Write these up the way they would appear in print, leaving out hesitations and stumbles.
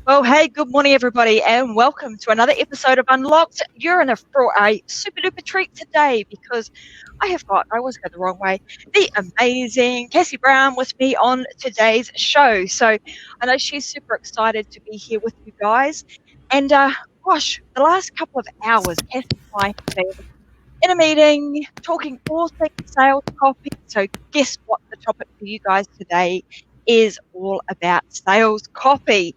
Well, hey, good morning, everybody, and welcome to another episode of Unlocked. You're in for a super duper treat today because I always go the wrong way, the amazing Kaci Brown with me on today's show. So I know she's super excited to be here with you guys. And gosh, the last couple of hours, Kaci and I have been in a meeting talking all things sales copy. So guess what the topic for you guys today is all about sales copy.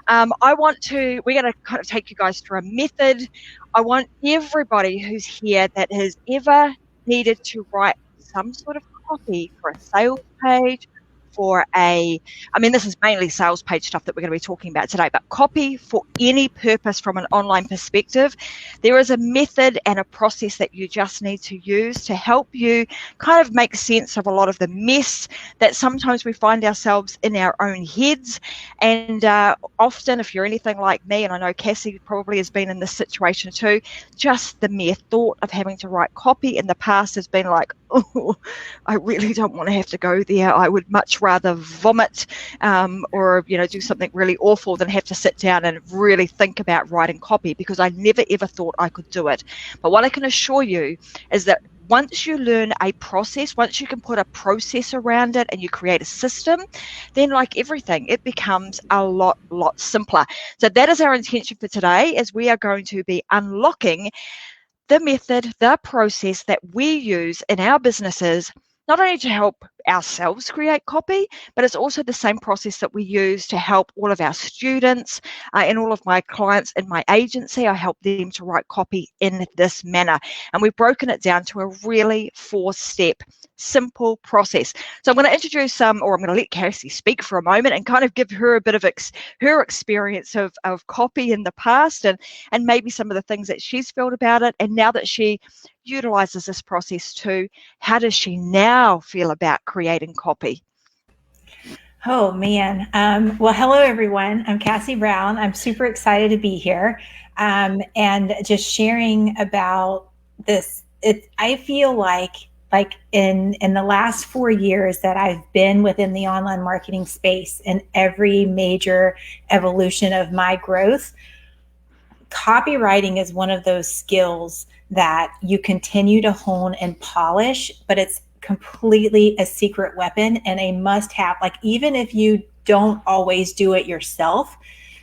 We're going to kind of take you guys through a method. I want everybody who's here that has ever needed to write some sort of copy for a sales page, this is mainly sales page stuff that we're going to be talking about today, but copy for any purpose from an online perspective. There is a method and a process that you just need to use to help you kind of make sense of a lot of the mess that sometimes we find ourselves in our own heads. And often, if you're anything like me, and I know Kaci probably has been in this situation too, just the mere thought of having to write copy in the past has been like, oh, I really don't want to have to go there. I would much rather vomit or do something really awful than have to sit down and really think about writing copy, because I never ever thought I could do it. But what I can assure you is that once you learn a process, once you can put a process around it and you create a system, then like everything, it becomes a lot simpler. So that is our intention for today, as we are going to be unlocking the method, the process that we use in our businesses, not only to help ourselves create copy, but it's also the same process that we use to help all of our students and all of my clients in my agency. I help them to write copy in this manner. And we've broken it down to a really 4-step simple process. So I'm going to introduce I'm going to let Kaci speak for a moment and kind of give her a bit of her experience of copy in the past and maybe some of the things that she's felt about it. And now that she utilizes this process too, how does she now feel about creating copy? Oh, man. Well, hello, everyone. I'm Kaci Brown. I'm super excited to be here and just sharing about this. I feel like in the last 4 years that I've been within the online marketing space and every major evolution of my growth, copywriting is one of those skills that you continue to hone and polish, but it's completely a secret weapon and a must have. Like, even if you don't always do it yourself,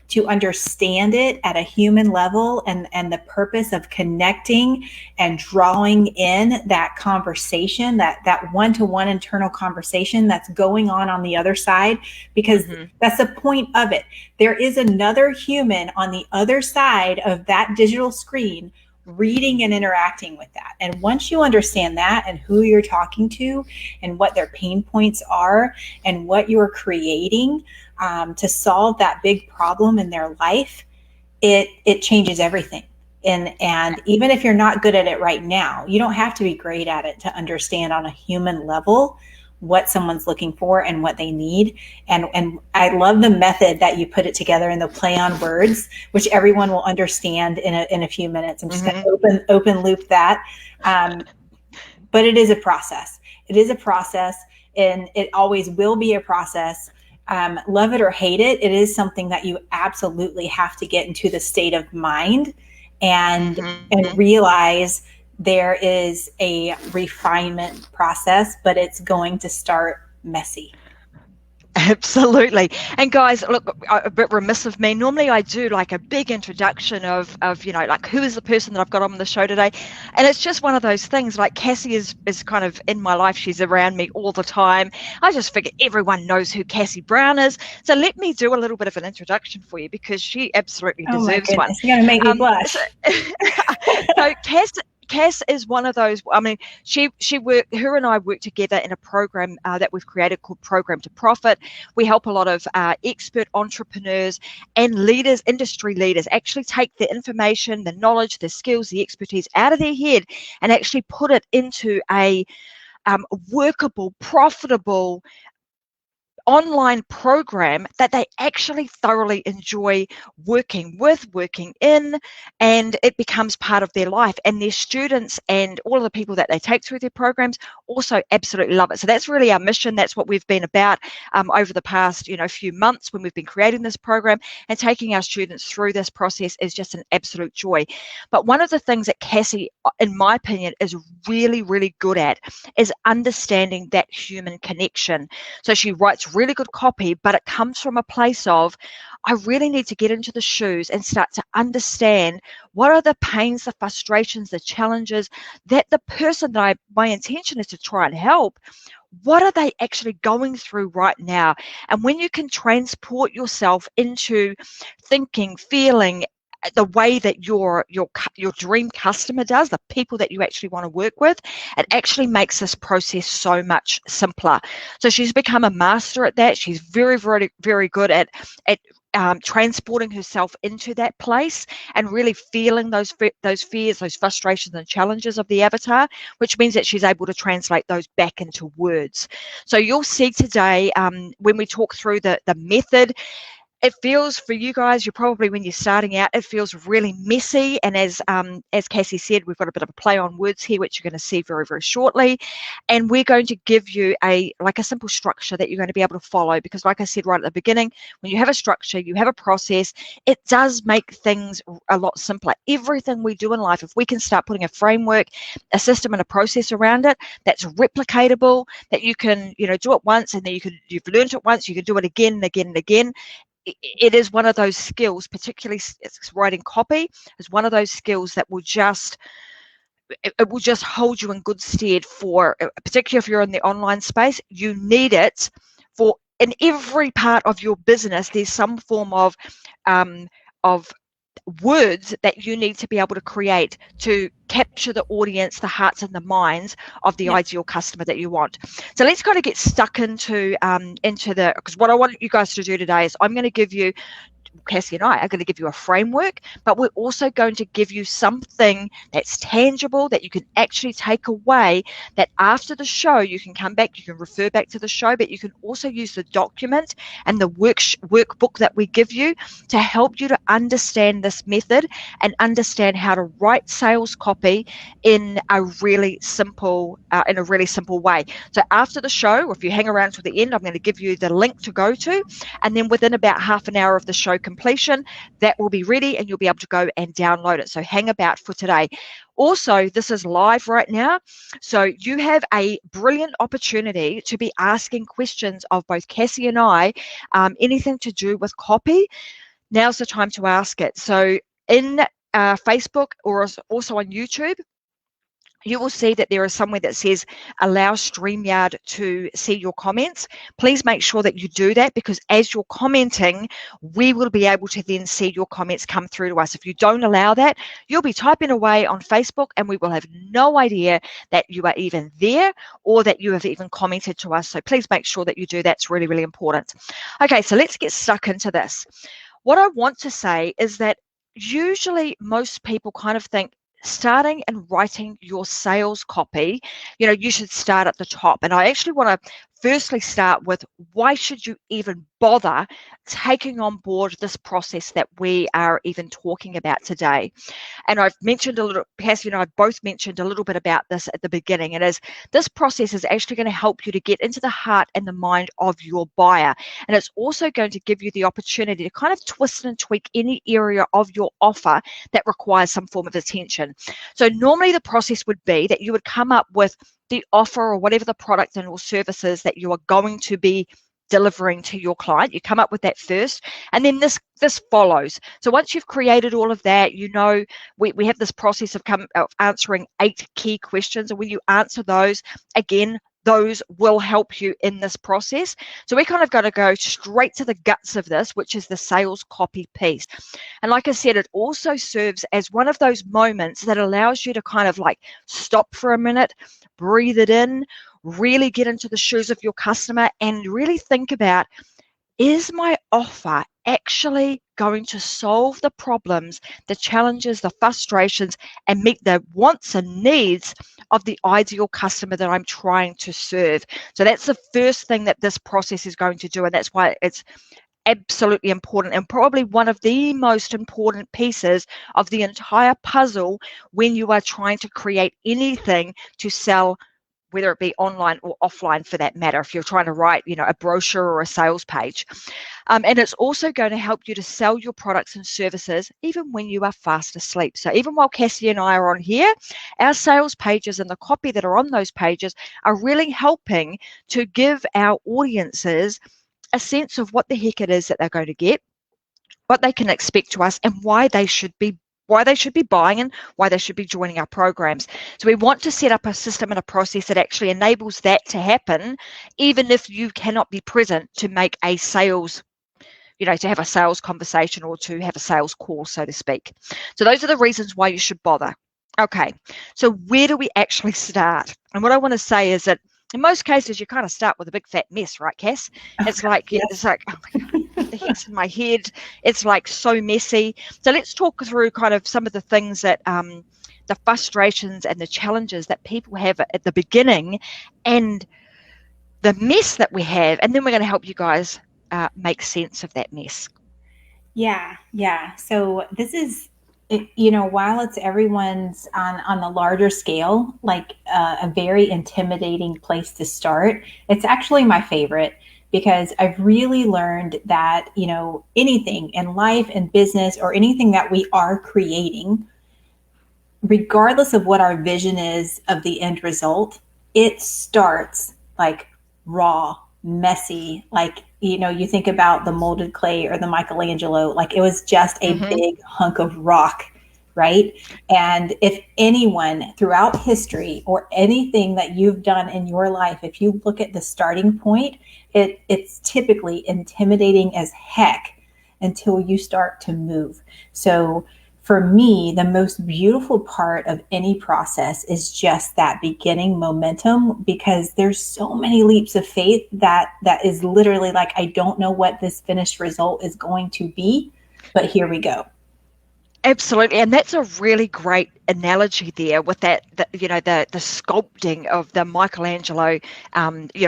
to understand it at a human level and the purpose of connecting and drawing in that conversation, that one-to-one internal conversation that's going on the other side, because that's the point of it. There is another human on the other side of that digital screen reading and interacting with that. And once you understand that and who you're talking to and what their pain points are and what you're creating to solve that big problem in their life, it changes everything. And even if you're not good at it right now, you don't have to be great at it to understand on a human level what someone's looking for and what they need. And I love the method that you put it together in the play on words, which everyone will understand in a few minutes. I'm just going to open loop that. But it is a process. It is a process, and it always will be a process. Love it or hate it, it is something that you absolutely have to get into the state of mind and realize there is a refinement process, but it's going to start messy. Absolutely. And guys, look, a bit remiss of me. Normally I do like a big introduction of like, who is the person that I've got on the show today? And it's just one of those things, like Kaci is kind of in my life. She's around me all the time. I just figure everyone knows who Kaci Brown is. So let me do a little bit of an introduction for you, because she absolutely deserves one. You're going to make me blush. So Cass is one of those. I mean, her and I work together in a program that we've created called Program to Profit. We help a lot of expert entrepreneurs and leaders, industry leaders, actually take the information, the knowledge, the skills, the expertise out of their head and actually put it into a workable, profitable online program that they actually thoroughly enjoy working with, working in, and it becomes part of their life. And their students and all of the people that they take through their programs also absolutely love it. So that's really our mission. That's what we've been about over the past, few months when we've been creating this program, and taking our students through this process is just an absolute joy. But one of the things that Kaci, in my opinion, is really, really good at is understanding that human connection. So she writes really good copy, but it comes from a place of, I really need to get into the shoes and start to understand what are the pains, the frustrations, the challenges that the person that my intention is to try and help, what are they actually going through right now? And when you can transport yourself into thinking, feeling the way that your dream customer does, the people that you actually want to work with, it actually makes this process so much simpler. So she's become a master at that. She's very, very, very good at transporting herself into that place and really feeling those fears, those frustrations and challenges of the avatar, which means that she's able to translate those back into words. So you'll see today when we talk through the method, it feels for you guys, you're probably, when you're starting out, it feels really messy. And as Kaci said, we've got a bit of a play on words here, which you're going to see very, very shortly. And we're going to give you a simple structure that you're going to be able to follow, because like I said right at the beginning, when you have a structure, you have a process, it does make things a lot simpler. Everything we do in life, if we can start putting a framework, a system and a process around it that's replicatable, that you can, do it once, and then you've learned it once, you can do it again and again and again. It is one of those skills, particularly writing copy, is one of those skills that will just hold you in good stead for, particularly if you're in the online space. You need it for, in every part of your business, there's some form of words that you need to be able to create to capture the audience, the hearts and the minds of the ideal customer that you want. So let's kind of get stuck into because what I want you guys to do today is I'm going to give you, Kaci and I are going to give you a framework, but we're also going to give you something that's tangible that you can actually take away, that after the show you can come back, you can refer back to the show, but you can also use the document and the workbook that we give you to help you to understand this method and understand how to write sales copy in a really simple way. So after the show, if you hang around to the end, I'm going to give you the link to go to, and then within about half an hour of the show completion, that will be ready and you'll be able to go and download it. So hang about for today. Also, this is live right now, so you have a brilliant opportunity to be asking questions of both Kaci and I, anything to do with copy. Now's the time to ask it. So in Facebook, or also on YouTube, you will see that there is somewhere that says allow StreamYard to see your comments. Please make sure that you do that, because as you're commenting, we will be able to then see your comments come through to us. If you don't allow that, you'll be typing away on Facebook and we will have no idea that you are even there or that you have even commented to us. So please make sure that you do. That's really, really important. Okay, so let's get stuck into this. What I want to say is that usually most people kind of think, starting and writing your sales copy, you should start at the top. And I actually want to firstly start with, why should you even bother taking on board this process that we are even talking about today? And I've mentioned a little, Kaci and I both mentioned a little bit about this at the beginning. And this process is actually going to help you to get into the heart and the mind of your buyer. And it's also going to give you the opportunity to kind of twist and tweak any area of your offer that requires some form of attention. So normally the process would be that you would come up with the offer or whatever the product and or services that you are going to be delivering to your client. You come up with that first, and then this follows. So once you've created all of that, we have this process of answering 8 key questions, and when you answer those, again, those will help you in this process. So we're kind of going to go straight to the guts of this, which is the sales copy piece. And like I said, it also serves as one of those moments that allows you to kind of like stop for a minute, breathe it in, really get into the shoes of your customer and really think about, is my offer actually going to solve the problems, the challenges, the frustrations, and meet the wants and needs of the ideal customer that I'm trying to serve. So that's the first thing that this process is going to do, and that's why it's absolutely important, and probably one of the most important pieces of the entire puzzle when you are trying to create anything to sell, whether it be online or offline for that matter, if you're trying to write, a brochure or a sales page. And it's also going to help you to sell your products and services even when you are fast asleep. So even while Kaci and I are on here, our sales pages and the copy that are on those pages are really helping to give our audiences a sense of what the heck it is that they're going to get, what they can expect to us, and why they should be buying and why they should be joining our programs. So we want to set up a system and a process that actually enables that to happen, even if you cannot be present to make a sales, to have a sales conversation or to have a sales call, so to speak. So those are the reasons why you should bother. Okay, so where do we actually start? And what I want to say is that in most cases, you kind of start with a big fat mess, right, Cass? It's like, Yes. oh my God, what the heck's in my head? It's like so messy. So let's talk through kind of some of the things that, the frustrations and the challenges that people have at the beginning and the mess that we have. And then we're going to help you guys make sense of that mess. Yeah. So this is, while it's everyone's on the larger scale, like a very intimidating place to start, it's actually my favorite because I've really learned that, anything in life and business or anything that we are creating, regardless of what our vision is of the end result, it starts like raw, messy. Like, you think about the molded clay or the Michelangelo, like it was just a big hunk of rock, right? And if anyone throughout history or anything that you've done in your life, if you look at the starting point, it's typically intimidating as heck until you start to move. So for me, the most beautiful part of any process is just that beginning momentum, because there's so many leaps of faith that is literally like, I don't know what this finished result is going to be, but here we go. Absolutely, and that's a really great analogy there with that, the sculpting of the Michelangelo,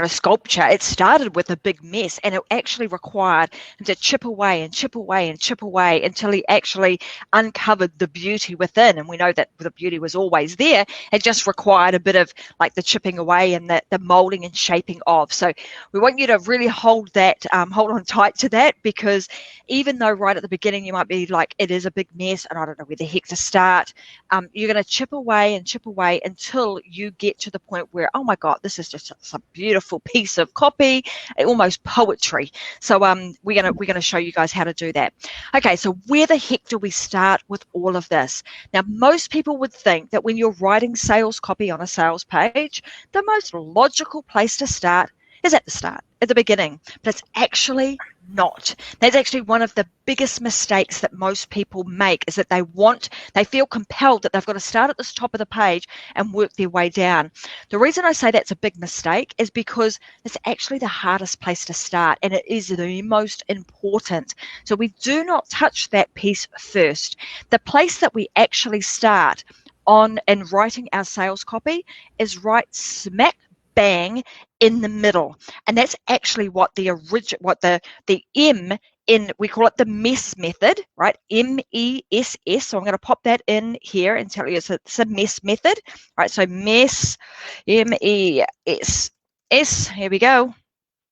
sculpture. It started with a big mess, and it actually required him to chip away and chip away and chip away until he actually uncovered the beauty within. And we know that the beauty was always there. It just required a bit of like the chipping away and the molding and shaping of. So we want you to really hold on tight to that, because even though right at the beginning you might be like, it is a big mess and I don't know where the heck to start, you're going to chip away and chip away until you get to the point where, oh my God, this is just a beautiful piece of copy, almost poetry. So we're going to show you guys how to do that. Okay, so where the heck do we start with all of this? Now, most people would think that when you're writing sales copy on a sales page, the most logical place to start is at the start, at the beginning, but it's actually not. That's actually one of the biggest mistakes that most people make, is that they feel compelled that they've got to start at the top of the page and work their way down. The reason I say that's a big mistake is because it's actually the hardest place to start, and it is the most important. So we do not touch that piece first. The place that we actually start on in writing our sales copy is right smack bang in the middle, and that's actually what the M in, we call it the MESS method, right? MESS. So I'm going to pop that in here and tell you it's a MESS method, right? So MESS, MESS. Here we go.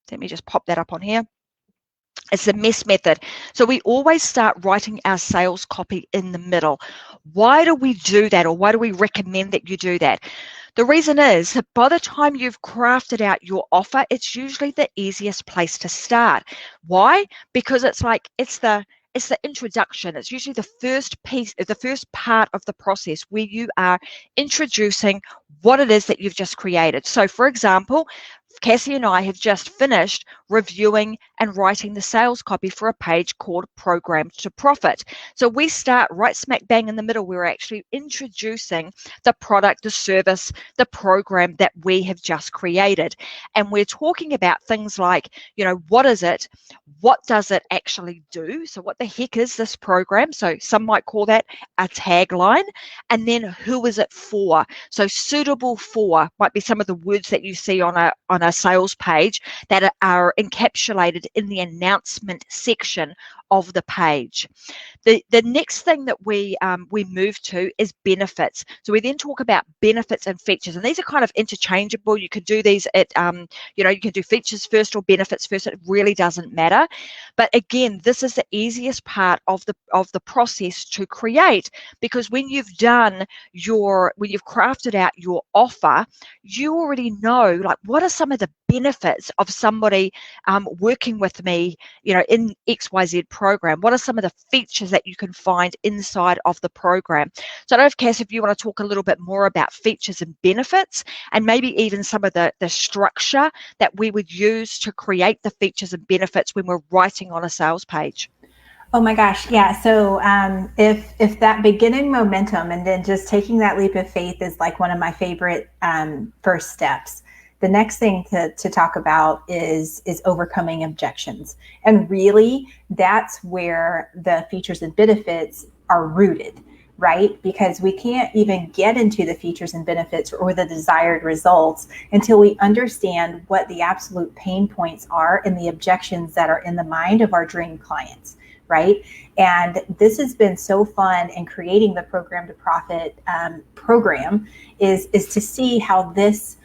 Let me just pop that up on here. It's the MESS method. So we always start writing our sales copy in the middle. Why do we do that, or why do we recommend that you do that? The reason is that by the time you've crafted out your offer, it's usually the easiest place to start. Why? Because it's the introduction. It's usually the first piece, the first part of the process where you are introducing what it is that you've just created. So for example, Cassie and I have just finished reviewing and writing the sales copy for a page called Programmed to Profit. So we start right smack bang in the middle. We're actually introducing the product, the service, the program that we have just created. And we're talking about things like, what is it? What does it actually do? So what the heck is this program? So some might call that a tagline. And then who is it for? So suitable for might be some of the words that you see on a sales page that are encapsulated in the announcement section of the page. The next thing that we move to is benefits. So we then talk about benefits and features, and these are kind of interchangeable. You could do these at you can do features first or benefits first. It really doesn't matter. But again, this is the easiest part of the process to create, because when you've crafted out your offer, you already know, like, what are some of the benefits of somebody working with me, in XYZ program? What are some of the features that you can find inside of the program? So I don't know, Cass, if you want to talk a little bit more about features and benefits, and maybe even some of the structure that we would use to create the features and benefits when we're writing on a sales page. Oh my gosh, yeah. So if that beginning momentum and then just taking that leap of faith is like one of my favorite first steps, the next thing to talk about is overcoming objections. And really, that's where the features and benefits are rooted, right? Because we can't even get into the features and benefits or the desired results until we understand what the absolute pain points are and the objections that are in the mind of our dream clients. Right. And this has been so fun in creating the Program to Profit program is to see how this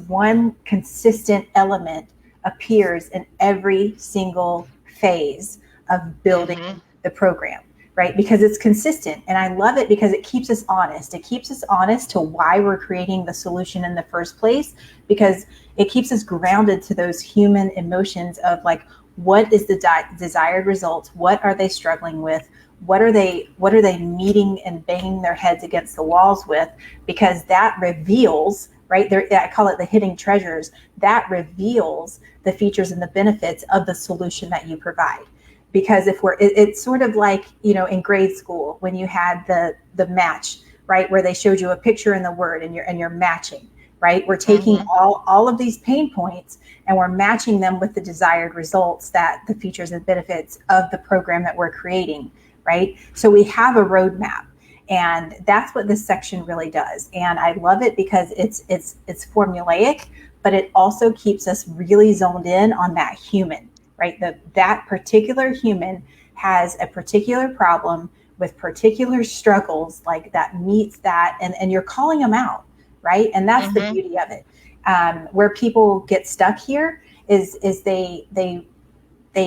one consistent element appears in every single phase of building the program. Right. Because it's consistent. And I love it because it keeps us honest. It keeps us honest to why we're creating the solution in the first place, because it keeps us grounded to those human emotions of like, what is the desired results? What are they struggling with? What are they meeting and banging their heads against the walls with? Because that reveals, right? I call it the hidden treasures. That reveals the features and the benefits of the solution that you provide. Because it's sort of like, in grade school when you had the match, right? Where they showed you a picture and the word and you're matching. Right? We're taking all of these pain points and we're matching them with the desired results that the features and benefits of the program that we're creating, right? So we have a roadmap, and that's what this section really does. And I love it because it's formulaic, but it also keeps us really zoned in on that human, right? That particular human has a particular problem with particular struggles like that meets that, and you're calling them out. Right. And that's the beauty of it. Where people get stuck here is they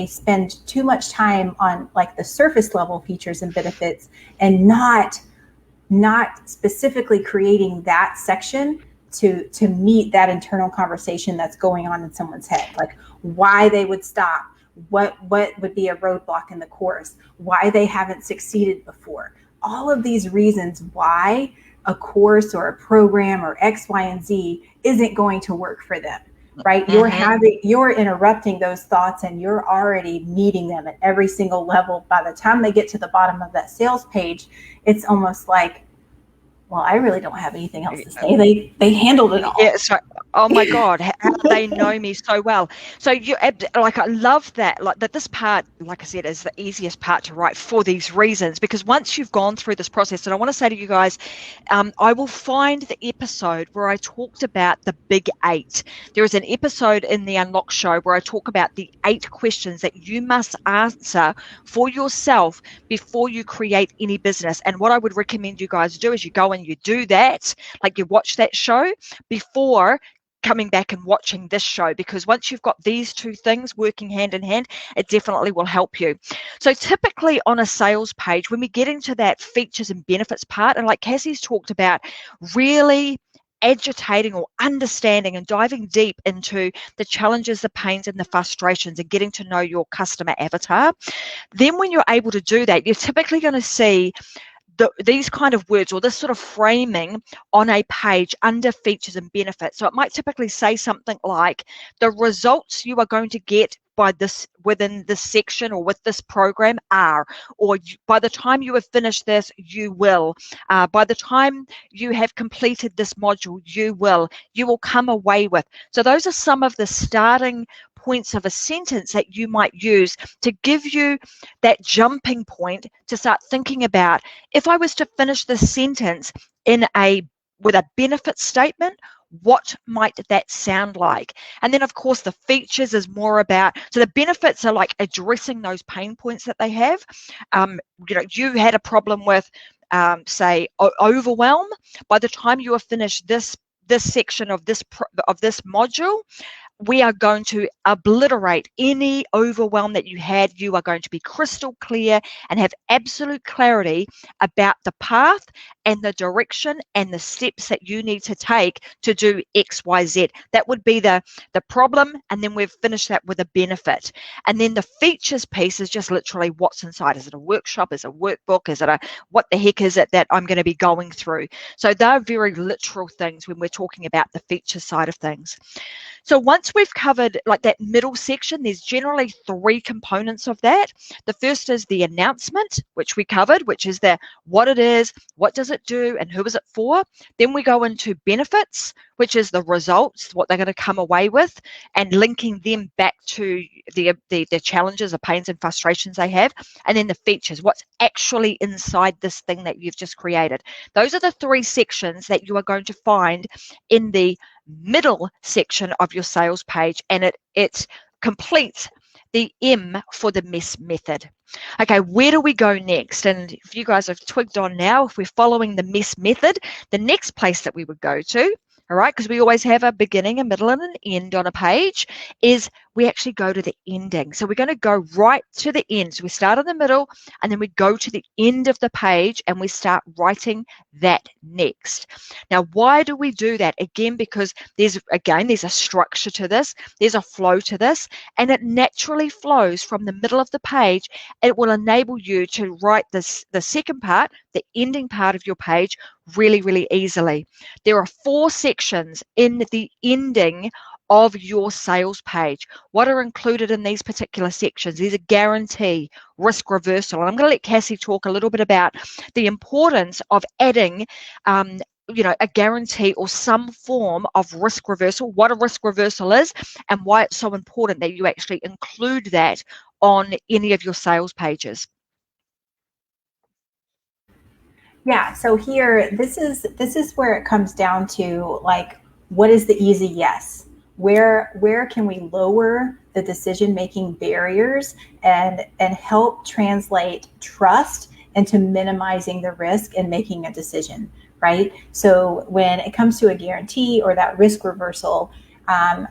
spend too much time on like the surface level features and benefits and not specifically creating that section to meet that internal conversation that's going on in someone's head, like why they would stop, what would be a roadblock in the course, why they haven't succeeded before. All of these reasons why a course or a program or X, Y, and Z isn't going to work for them, right? You're interrupting those thoughts and you're already meeting them at every single level. By the time they get to the bottom of that sales page, it's almost like, well, I really don't have anything else to say. They handled it all. Yeah, so, oh my God, how do they know me so well? So I love that. Like that, this part, like I said, is the easiest part to write for these reasons. Because once you've gone through this process, and I want to say to you guys, I will find the episode where I talked about the big 8. There is an episode in the Unlock show where I talk about the 8 questions that you must answer for yourself before you create any business. And what I would recommend you guys do is you go and you do that, like you watch that show before coming back and watching this show, because once you've got these two things working hand in hand, it definitely will help you. So typically on a sales page, when we get into that features and benefits part, and like Cassie's talked about, really agitating or understanding and diving deep into the challenges, the pains, and the frustrations, and getting to know your customer avatar, then when you're able to do that, you're typically going to see these kind of words or this sort of framing on a page under features and benefits. So it might typically say something like, the results you are going to get by this within this section or with this program are, or by the time you have finished this, you will. By the time you have completed this module, you will come away with. So those are some of the starting points of a sentence that you might use to give you that jumping point to start thinking about, if I was to finish this sentence with a benefit statement, what might that sound like? And then, of course, the features is more about, so the benefits are like addressing those pain points that they have. You had a problem with, say, overwhelm. By the time you have finished this section of this module, we are going to obliterate any overwhelm that you had. You are going to be crystal clear and have absolute clarity about the path and the direction and the steps that you need to take to do X, Y, Z. That would be the problem, and then we've finished that with a benefit. And then the features piece is just literally what's inside. Is it a workshop? Is it a workbook? Is it what the heck is it that I'm going to be going through? So they're very literal things when we're talking about the feature side of things. So once we've covered like that middle section, there's generally 3 components of that. The first is the announcement, which we covered, which is what it is, what does it do, and who is it for. Then we go into benefits, which is the results, what they're going to come away with, and linking them back to the challenges, the pains and frustrations they have. And then the features, what's actually inside this thing that you've just created. Those are the 3 sections that you are going to find in the middle section of your sales page, and it completes the M for the MESS method. Okay, where do we go next? And if you guys have twigged on now, if we're following the MESS method, the next place that we would go to, all right, because we always have a beginning, a middle, and an end on a page, is we actually go to the ending. So we're going to go right to the end. So we start in the middle, and then we go to the end of the page, and we start writing that next. Now, why do we do that? Again, because there's a structure to this, there's a flow to this, and it naturally flows from the middle of the page. It will enable you to write the second part, the ending part of your page, really, really easily. There are 4 sections in the ending of your sales page. What are included in these particular sections? There's a guarantee, risk reversal. And I'm going to let Kaci talk a little bit about the importance of adding a guarantee or some form of risk reversal, what a risk reversal is, and why it's so important that you actually include that on any of your sales pages. Yeah, so here, this is where it comes down to, like, what is the easy yes? Where can we lower the decision-making barriers and help translate trust into minimizing the risk and making a decision, right? So when it comes to a guarantee or that risk reversal, I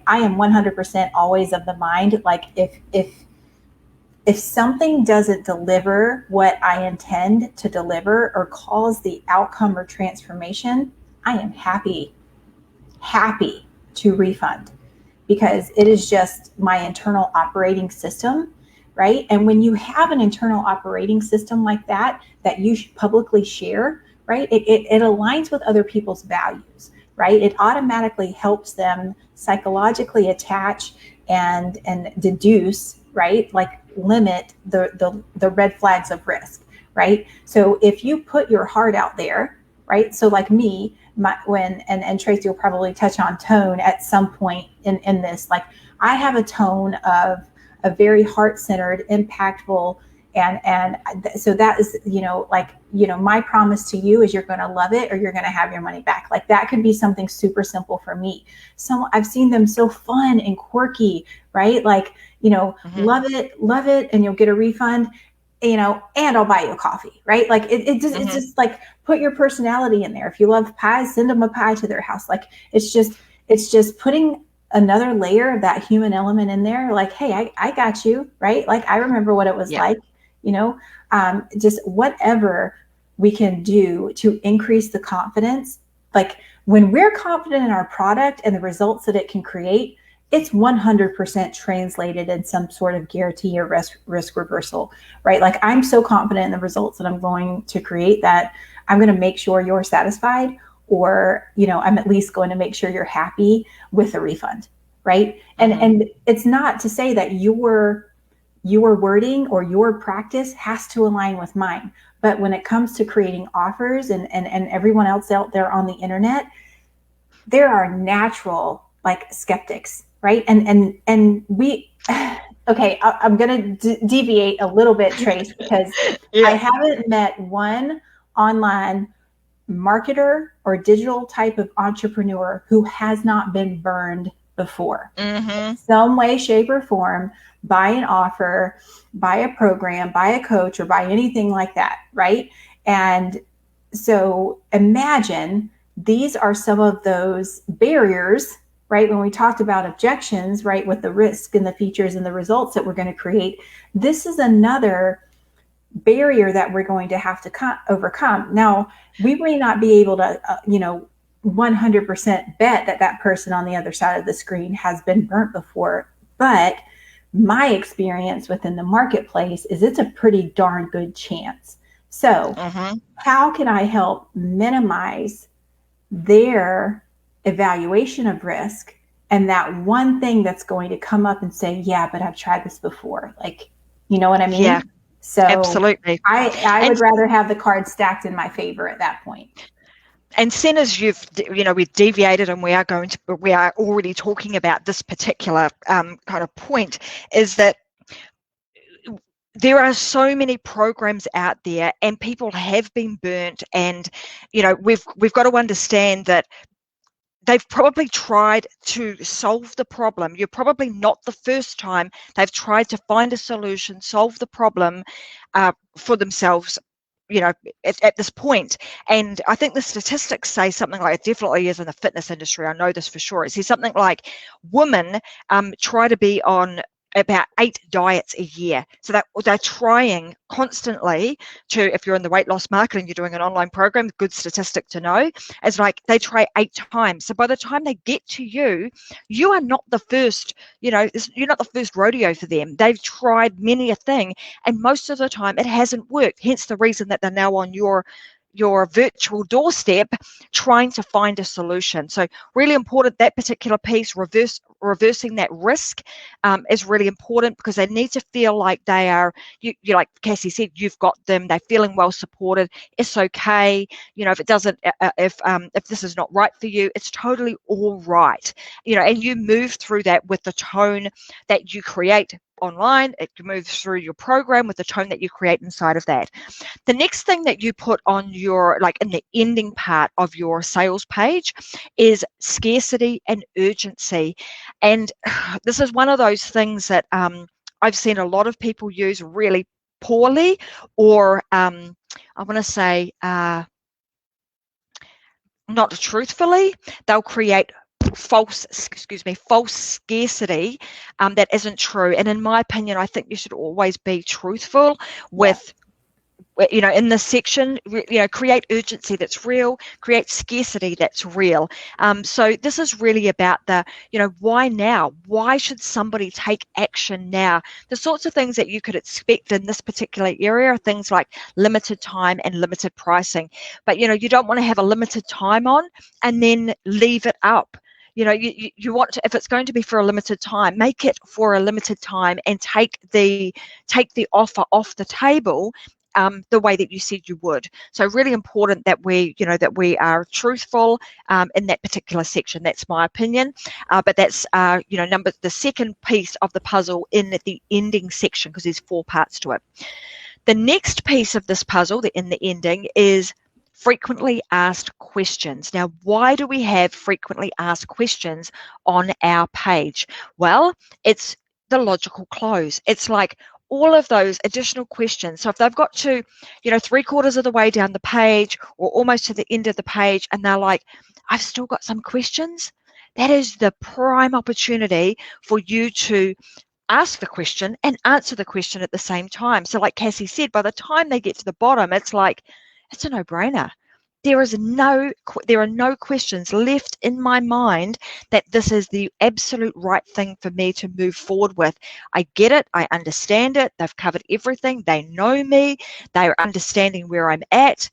am 100% always of the mind, like, if something doesn't deliver what I intend to deliver or cause the outcome or transformation, I am happy to refund, because it is just my internal operating system, right? And when you have an internal operating system like that you publicly share, right, it aligns with other people's values, right? It automatically helps them psychologically attach and deduce, right, like limit the red flags of risk, right? So if you put your heart out there, right? So like me, and Tracy will probably touch on tone at some point in this, like, I have a tone of a very heart-centered, impactful, and so that is, my promise to you is you're going to love it or you're going to have your money back. Like, that could be something super simple for me. So I've seen them so fun and quirky, right? Like, love it, and you'll get a refund, and I'll buy you a coffee, right? Like, it's just like, put your personality in there. If you love pies, send them a pie to their house. Like, it's just putting another layer of that human element in there. Like, hey, I got you, right? Like, I remember what it was like, just whatever we can do to increase the confidence. Like, when we're confident in our product and the results that it can create, it's 100% translated in some sort of guarantee or risk reversal, right? Like I'm so confident in the results that I'm going to create that I'm going to make sure you're satisfied, or, you know, I'm at least going to make sure you're happy with the refund, right? And it's not to say that your wording or your practice has to align with mine. But when it comes to creating offers and everyone else out there on the internet, there are natural like skeptics, right? And we, okay, I'm going to deviate a little bit, Trace, because I haven't met one online marketer or digital type of entrepreneur who has not been burned before, some way, shape, or form, by an offer, by a program, by a coach, or by anything like that, right? And so imagine these are some of those barriers, right? When we talked about objections, right, with the risk and the features and the results that we're going to create, this is another barrier that we're going to have to overcome. Now, we may not be able to, 100% bet that that person on the other side of the screen has been burnt before, but my experience within the marketplace is it's a pretty darn good chance. So, how can I help minimize their evaluation of risk and that one thing that's going to come up and say, yeah, but I've tried this before? Like, you know what I mean? Yeah, so absolutely. I would rather have the cards stacked in my favor at that point. And seeing as we've deviated and we are already talking about this particular kind of point, is that there are so many programs out there and people have been burnt, and we've got to understand that they've probably tried to solve the problem. You're probably not the first time they've tried to find a solution, solve the problem for themselves, at this point. And I think the statistics say something like, it definitely is in the fitness industry, I know this for sure, it says something like women try to be on about 8 diets a year. So that they're trying constantly to, if you're in the weight loss market and you're doing an online program, good statistic to know, is like they try 8 times. So by the time they get to you, you are not the first, you're not the first rodeo for them. They've tried many a thing, and most of the time it hasn't worked. Hence the reason that they're now on your virtual doorstep trying to find a solution. So really important, that particular piece, reversing that risk is really important, because they need to feel like they are, you like Kaci said, you've got them, they're feeling well supported. It's okay, if it doesn't, if this is not right for you, it's totally all right, and you move through that with the tone that you create online. It moves through your program with the tone that you create inside of that. The next thing that you put on your, like in the ending part of your sales page, is scarcity and urgency. And this is one of those things that I've seen a lot of people use really poorly, or I want to say not truthfully. They'll create false scarcity that isn't true. And in my opinion, I think you should always be truthful with, in this section, create urgency that's real, create scarcity that's real. So this is really about the, why now? Why should somebody take action now? The sorts of things that you could expect in this particular area are things like limited time and limited pricing. But, you don't want to have a limited time on and then leave it up. You want to, if it's going to be for a limited time, make it for a limited time and take the offer off the table the way that you said you would. So really important that we are truthful in that particular section. That's my opinion. But that's the second piece of the puzzle in the ending section, because there's 4 parts to it. The next piece of this puzzle, in the ending, is frequently asked questions. Now, why do we have frequently asked questions on our page? Well, it's the logical close. It's like all of those additional questions. So if they've got to, 3/4 of the way down the page or almost to the end of the page, and they're like, I've still got some questions, that is the prime opportunity for you to ask the question and answer the question at the same time. So like Kaci said, by the time they get to the bottom, it's like, it's a no-brainer. there are no questions left in my mind that this is the absolute right thing for me to move forward with. I get it. I understand it. They've covered everything. They know me. They are understanding where I'm at.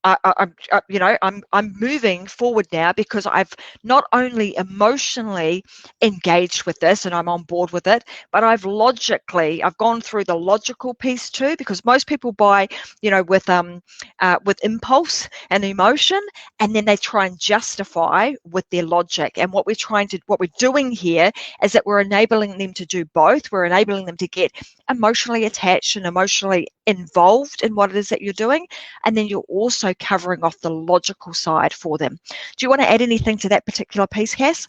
I'm moving forward now because I've not only emotionally engaged with this and I'm on board with it, but I've gone through the logical piece too, because most people buy, with impulse and emotion, and then they try and justify with their logic. And what we're doing here is that we're enabling them to do both. We're enabling them to get emotionally attached and emotionally involved in what it is that you're doing, and then you're also covering off the logical side for them. Do you want to add anything to that particular piece, Cass?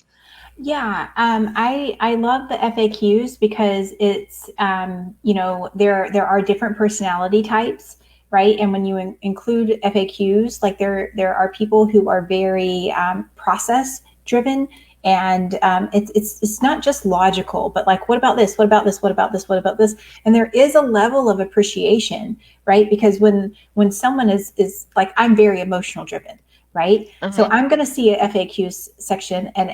Yeah, I love the FAQs because it's there are different personality types, right? And when you include FAQs, like there are people who are very process driven, and it's not just logical, but like, what about this? What about this? What about this? What about this? And there is a level of appreciation, right? Because when someone is like, I'm very emotional driven, right? So I'm going to see a FAQ section, and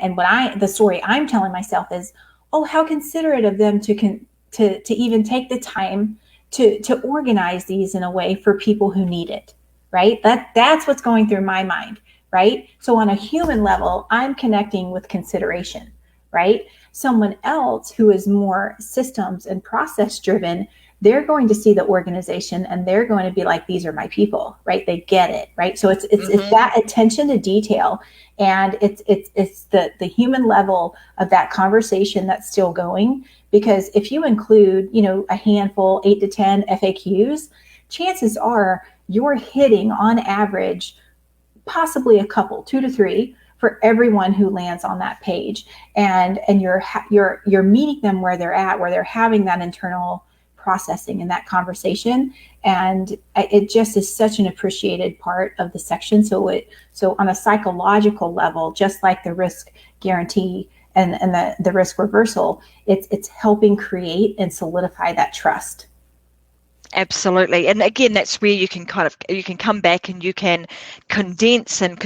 the story I'm telling myself is, oh, how considerate of them to even take the time to organize these in a way for people who need it, right? That's what's going through my mind, right? So on a human level, I'm connecting with consideration, right? Someone else who is more systems and process driven, they're going to see the organization and they're going to be like, these are my people, right? They get it, right? So it's that attention to detail, and it's the human level of that conversation that's still going. Because if you include, a handful, 8 to 10 FAQs, chances are you're hitting on average possibly a couple, 2 to 3, for everyone who lands on that page, and you're meeting them where they're at, where they're having that internal processing in that conversation. And it just is such an appreciated part of the section. So on a psychological level, just like the risk guarantee and the risk reversal, it's helping create and solidify that trust. Absolutely. And again, that's where you can come back and you can condense and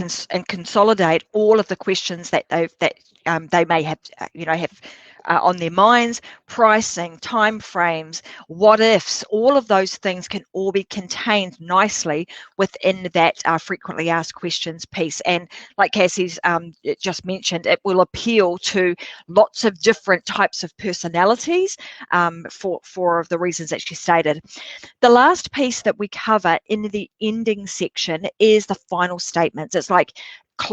consolidate all of the questions that they may have on their minds: pricing, timeframes, what ifs. All of those things can all be contained nicely within that frequently asked questions piece. And like Cassie's just mentioned, it will appeal to lots of different types of personalities for the reasons that she stated. The last piece that we cover in the ending section is the final statements. It's like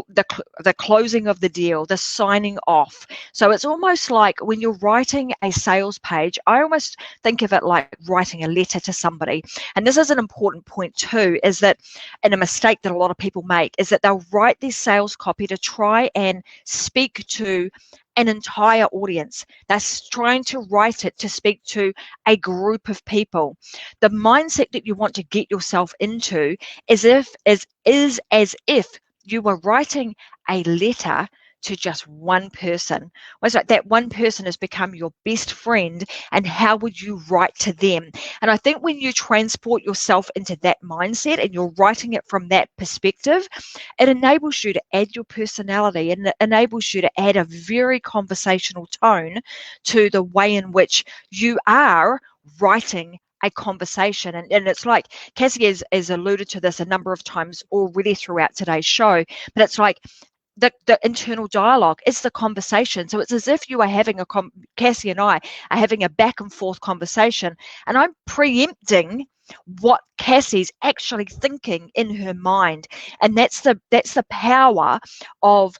the closing of the deal, the signing off. So it's almost like when you're writing a sales page, I almost think of it like writing a letter to somebody. And this is an important point too, is that, and a mistake that a lot of people make, is that they'll write their sales copy to try and speak to an entire audience. They're trying to write it to speak to a group of people. The mindset that you want to get yourself into is as if you were writing a letter to just one person. It's like that one person has become your best friend, and how would you write to them? And I think when you transport yourself into that mindset and you're writing it from that perspective, it enables you to add your personality, and it enables you to add a very conversational tone to the way in which you are writing a conversation. And it's like Kaci has alluded to this a number of times already throughout today's show, but it's like the internal dialogue is the conversation. So it's as if you are having Kaci and I are having a back and forth conversation, and I'm preempting what Cassie's actually thinking in her mind. And that's the power of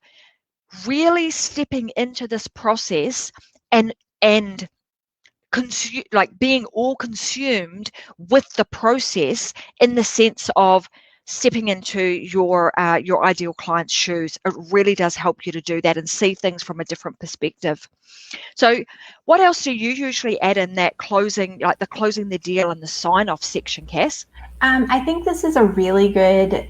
really stepping into this process and being all consumed with the process, in the sense of stepping into your ideal client's shoes. It really does help you to do that and see things from a different perspective. So what else do you usually add in that closing, like the closing the deal and the sign off section, Cass? I think this is a really good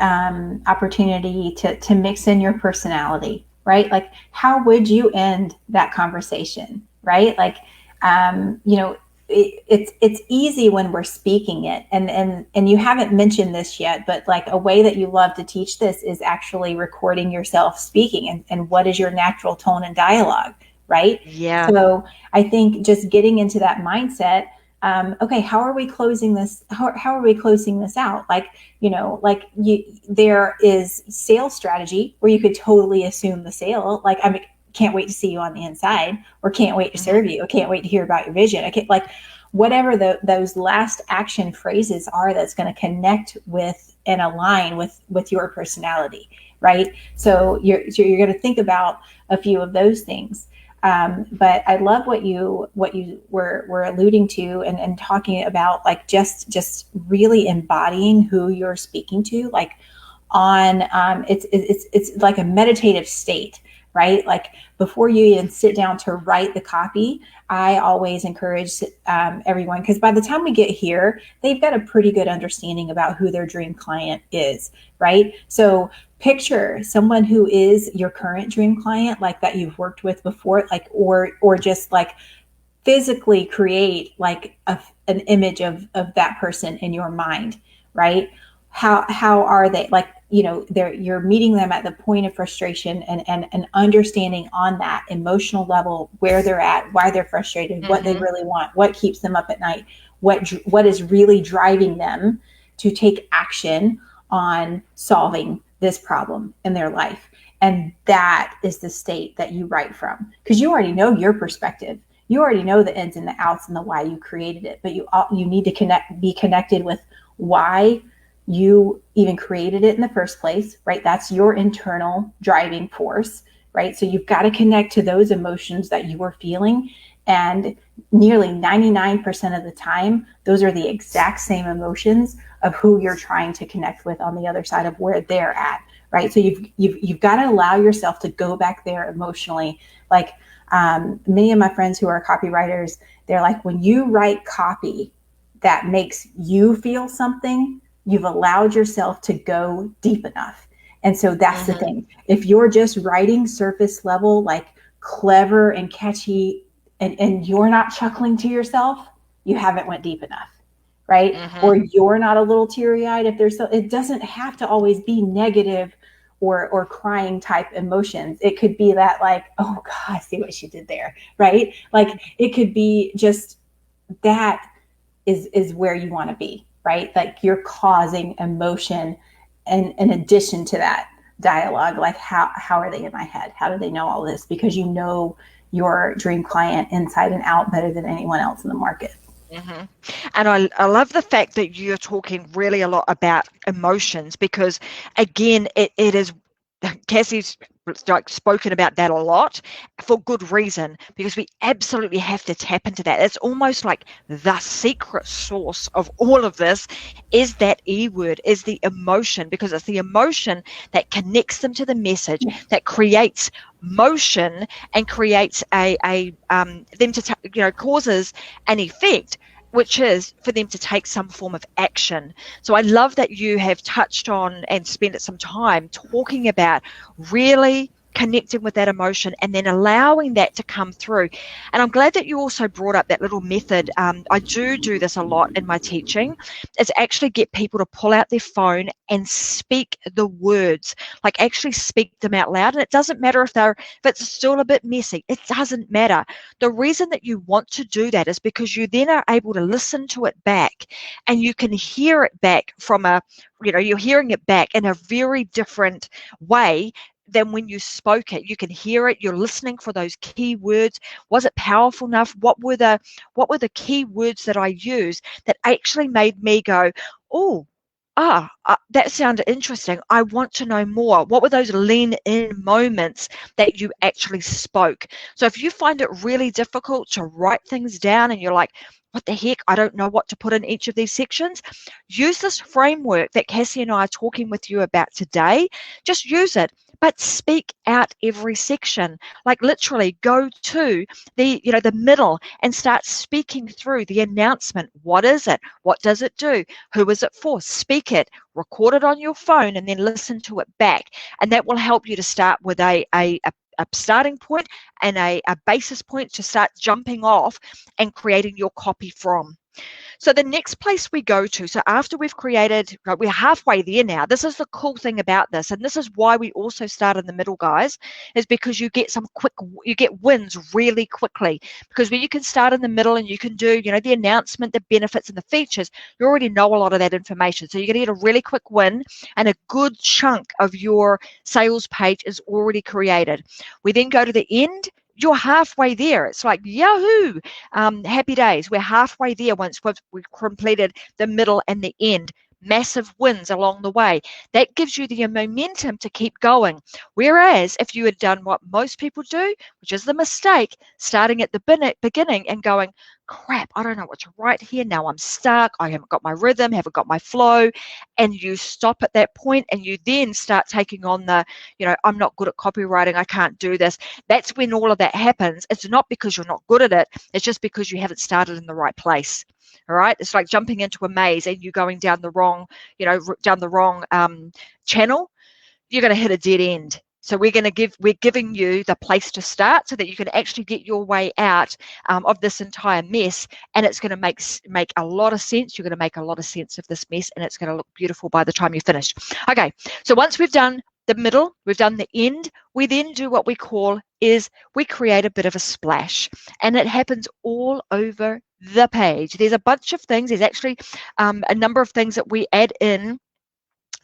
opportunity to mix in your personality, right? Like, how would you end that conversation, right? Like, it's easy when we're speaking it, and you haven't mentioned this yet, but like a way that you love to teach this is actually recording yourself speaking, and what is your natural tone and dialogue, right? Yeah. So I think just getting into that mindset. Okay, how are we closing this? How are we closing this out? Like, like there is sales strategy where you could totally assume the sale. Like, I can't wait to see you on the inside, or can't wait to serve you, or can't wait to hear about your vision. I can't, like, whatever those last action phrases are that's going to connect with and align with your personality, right? So you're going to think about a few of those things. But I love what you were alluding to, and talking about, like just really embodying who you're speaking to, like on it's like a meditative state, right? Like before you even sit down to write the copy, I always encourage everyone, because by the time we get here, they've got a pretty good understanding about who their dream client is, right? So picture someone who is your current dream client, like that you've worked with before, like, or just like physically create like an image of that person in your mind, right? How are they, like, you're meeting them at the point of frustration, and understanding on that emotional level where they're at, why they're frustrated, what they really want, what keeps them up at night, what is really driving them to take action on solving this problem in their life. And that is the state that you write from, because you already know your perspective. You already know the ins and the outs and the why you created it, but you need to be connected with why you even created it in the first place, right? That's your internal driving force, right? So you've got to connect to those emotions that you were feeling. And nearly 99% of the time, those are the exact same emotions of who you're trying to connect with on the other side of where they're at, right? So you've got to allow yourself to go back there emotionally. Like, many of my friends who are copywriters, they're like, when you write copy that makes you feel something, you've allowed yourself to go deep enough. And so that's the thing. If you're just writing surface level, like clever and catchy, and you're not chuckling to yourself, you haven't went deep enough, right? Or you're not a little teary-eyed. It doesn't have to always be negative or crying type emotions. It could be that, like, oh God, see what she did there, right? Like, it could be just that is where you want to be, right? Like, you're causing emotion, and in addition to that dialogue, like how are they in my head? How do they know all this? Because you know your dream client inside and out better than anyone else in the market. And I love the fact that you're talking really a lot about emotions, because again, it is, Cassie's like spoken about that a lot for good reason, because we absolutely have to tap into that. It's almost like the secret source of all of this is that E word, is the emotion, because it's the emotion that connects them to the message, that creates motion and creates them to causes an effect, which is for them to take some form of action. So I love that you have touched on and spent some time talking about really connecting with that emotion and then allowing that to come through. And I'm glad that you also brought up that little method. I do this a lot in my teaching, is actually get people to pull out their phone and speak the words, like actually speak them out loud. And it doesn't matter if it's still a bit messy, it doesn't matter. The reason that you want to do that is because you then are able to listen to it back, and you can hear it back from you're hearing it back in a very different way than when you spoke it. You can hear it, you're listening for those key words. Was it powerful enough? What were the key words that I used that actually made me go, oh, that sounded interesting, I want to know more? What were those lean in moments that you actually spoke? So if you find it really difficult to write things down and you're like, what the heck, I don't know what to put in each of these sections, use this framework that Kaci and I are talking with you about today. Just use it, but speak out every section. Like, literally go to the middle and start speaking through the announcement. What is it? What does it do? Who is it for? Speak it, record it on your phone, and then listen to it back. And that will help you to start with a starting point and a basis point to start jumping off and creating your copy from. So the next place we go to, so after we've created, right, we're halfway there now. This is the cool thing about this, and this is why we also start in the middle, guys, is because you get you get wins really quickly. Because when you can start in the middle and you can do, the announcement, the benefits, and the features, you already know a lot of that information. So you're going to get a really quick win, and a good chunk of your sales page is already created. We then go to the end. You're halfway there. It's like, yahoo, happy days. We're halfway there once we've completed the middle and the end. Massive wins along the way. That gives you the momentum to keep going. Whereas if you had done what most people do, which is the mistake, starting at the beginning and going, crap, I don't know what to write here. Now I'm stuck. I haven't got my rhythm, haven't got my flow. And you stop at that point and you then start taking on the, I'm not good at copywriting. I can't do this. That's when all of that happens. It's not because you're not good at it. It's just because you haven't started in the right place. All right. It's like jumping into a maze and you going down the wrong, channel. You're going to hit a dead end. So we're giving you the place to start so that you can actually get your way out of this entire mess, and it's going to make a lot of sense. You're going to make a lot of sense of this mess, and it's going to look beautiful by the time you finish. Okay, so once we've done the middle, we've done the end, we then do what we call is we create a bit of a splash, and it happens all over the page. There's a bunch of things. There's actually a number of things that we add in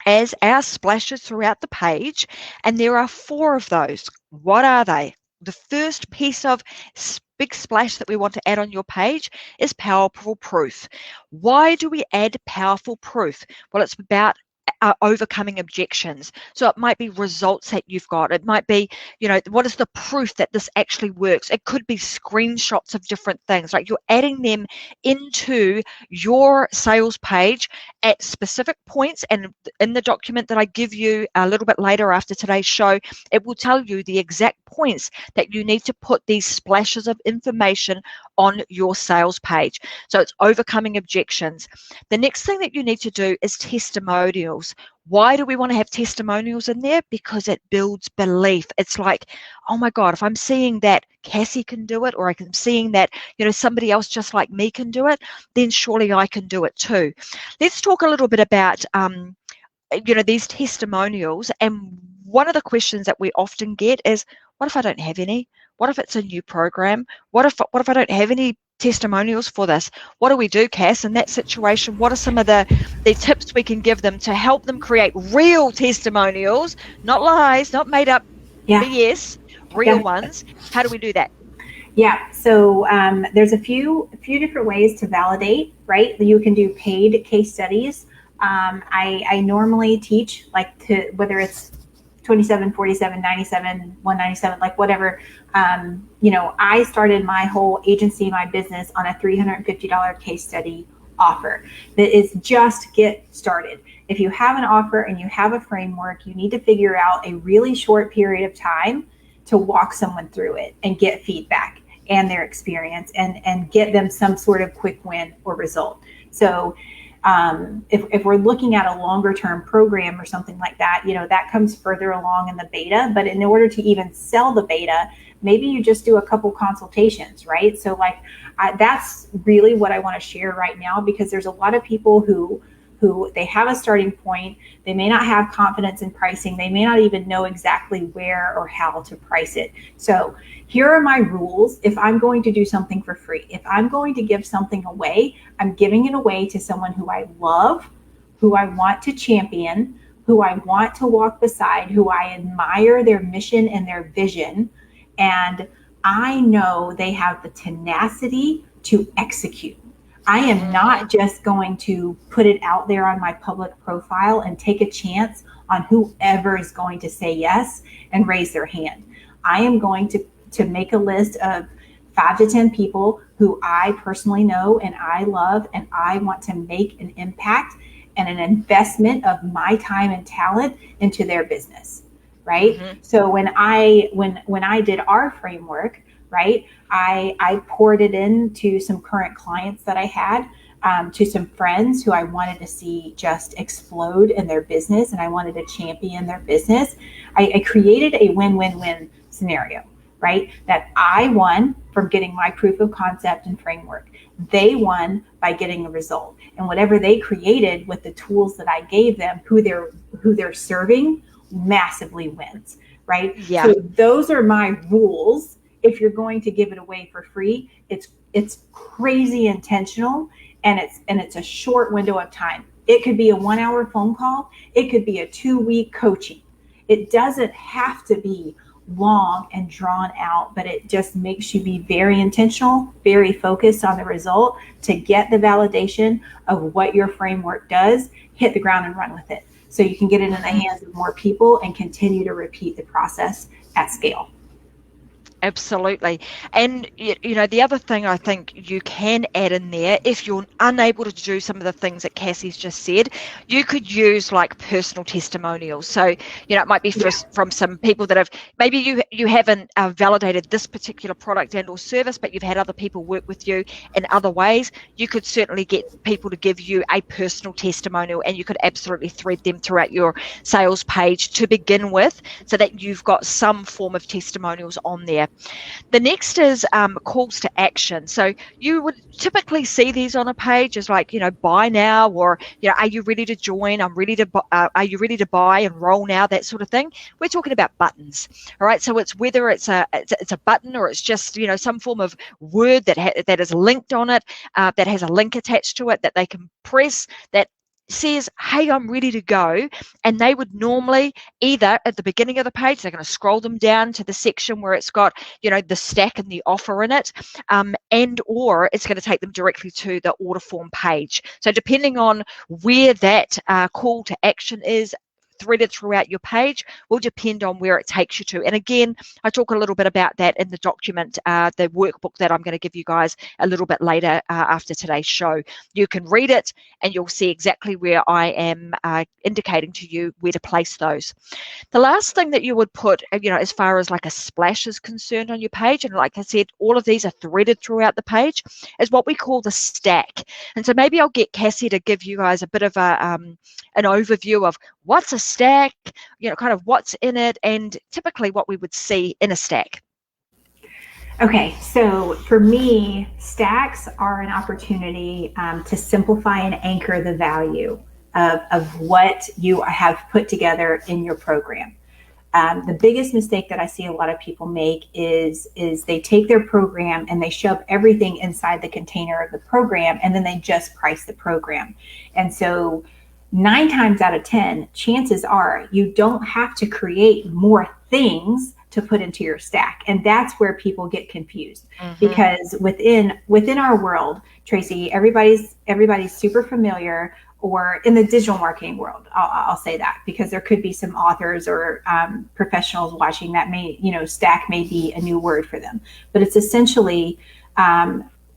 as our splashes throughout the page, and there are 4 of those. What are they? The first piece of big splash that we want to add on your page is powerful proof. Why do we add powerful proof? Well, it's about overcoming objections. So it might be results that you've got. It might be, what is the proof that this actually works? It could be screenshots of different things. Like you're adding them into your sales page at specific points. And in the document that I give you a little bit later after today's show, it will tell you the exact points that you need to put these splashes of information on your sales page. So it's overcoming objections. The next thing that you need to do is testimonials. Why do we want to have testimonials in there? Because it builds belief. It's like, oh my God, if I'm seeing that Kaci can do it, or I'm seeing that, somebody else just like me can do it, then surely I can do it too. Let's talk a little bit about, these testimonials. And one of the questions that we often get is, what if I don't have any? What if it's a new program? What if I don't have any testimonials for this? What do we do, Cass, in that situation? What are some of the tips we can give them to help them create real testimonials, not lies, not made up BS, real ones? How do we do that? Yeah, so there's a few different ways to validate, right? You can do paid case studies. I normally teach whether it's 27, 47, 97, 197, like whatever. I started my whole agency, my business on a $350 case study offer. That is just get started. If you have an offer and you have a framework, you need to figure out a really short period of time to walk someone through it and get feedback and their experience and get them some sort of quick win or result. So if we're looking at a longer term program or something like that, that comes further along in the beta. But in order to even sell the beta, maybe you just do a couple consultations, right? So that's really what I want to share right now, because there's a lot of people who they have a starting point. They may not have confidence in pricing. They may not even know exactly where or how to price it. So here are my rules. If I'm going to do something for free, if I'm going to give something away, I'm giving it away to someone who I love, who I want to champion, who I want to walk beside, who I admire their mission and their vision. And I know they have the tenacity to execute. I am not just going to put it out there on my public profile and take a chance on whoever is going to say yes and raise their hand. I am going to make a list of 5 to 10 people who I personally know and I love, and I want to make an impact and an investment of my time and talent into their business, right? Mm-hmm. So when I did our framework, right, I poured it into some current clients that I had, to some friends who I wanted to see just explode in their business, and I wanted to champion their business. I created a win-win-win scenario, right? That I won from getting my proof of concept and framework. They won by getting a result. And whatever they created with the tools that I gave them, who they're serving, massively wins, right? Yeah. So those are my rules. If you're going to give it away for free, it's crazy intentional, and it's a short window of time. It could be a 1 hour phone call. It could be a 2-week coaching. It doesn't have to be long and drawn out, but it just makes you be very intentional, very focused on the result to get the validation of what your framework does, hit the ground and run with it. So you can get it in the hands of more people and continue to repeat the process at scale. Absolutely. And, the other thing I think you can add in there, if you're unable to do some of the things that Kaci's just said, you could use like personal testimonials. So, it might be from some people that have, maybe you haven't validated this particular product and or service, but you've had other people work with you in other ways. You could certainly get people to give you a personal testimonial, and you could absolutely thread them throughout your sales page to begin with, so that you've got some form of testimonials on there. The next is calls to action. So you would typically see these on a page as like, buy now, or, are you ready to join? Are you ready to buy, enroll now, that sort of thing. We're talking about buttons. All right. So it's whether it's a button, or it's just, some form of word that is linked on it, that has a link attached to it that they can press, that says, hey, I'm ready to go. And they would normally either at the beginning of the page, they're going to scroll them down to the section where it's got, the stack and the offer in it, and or it's going to take them directly to the order form page. So depending on where that call to action is threaded throughout your page will depend on where it takes you to. And again, I talk a little bit about that in the document, the workbook that I'm going to give you guys a little bit later after today's show. You can read it and you'll see exactly where I am indicating to you where to place those. The last thing that you would put, as far as like a splash is concerned on your page, and like I said, all of these are threaded throughout the page, is what we call the stack. And so maybe I'll get Kaci to give you guys a bit of an overview of what's a stack, kind of what's in it, and typically what we would see in a stack. Okay, so for me, stacks are an opportunity to simplify and anchor the value of what you have put together in your program. The biggest mistake that I see a lot of people make is they take their program and they shove everything inside the container of the program, and then they just price the program. And so 9 times out of 10, chances are you don't have to create more things to put into your stack. And that's where people get confused, because within our world, Tracy, everybody's super familiar, or in the digital marketing world, I'll say that, because there could be some authors or professionals watching that may, stack may be a new word for them, but it's essentially,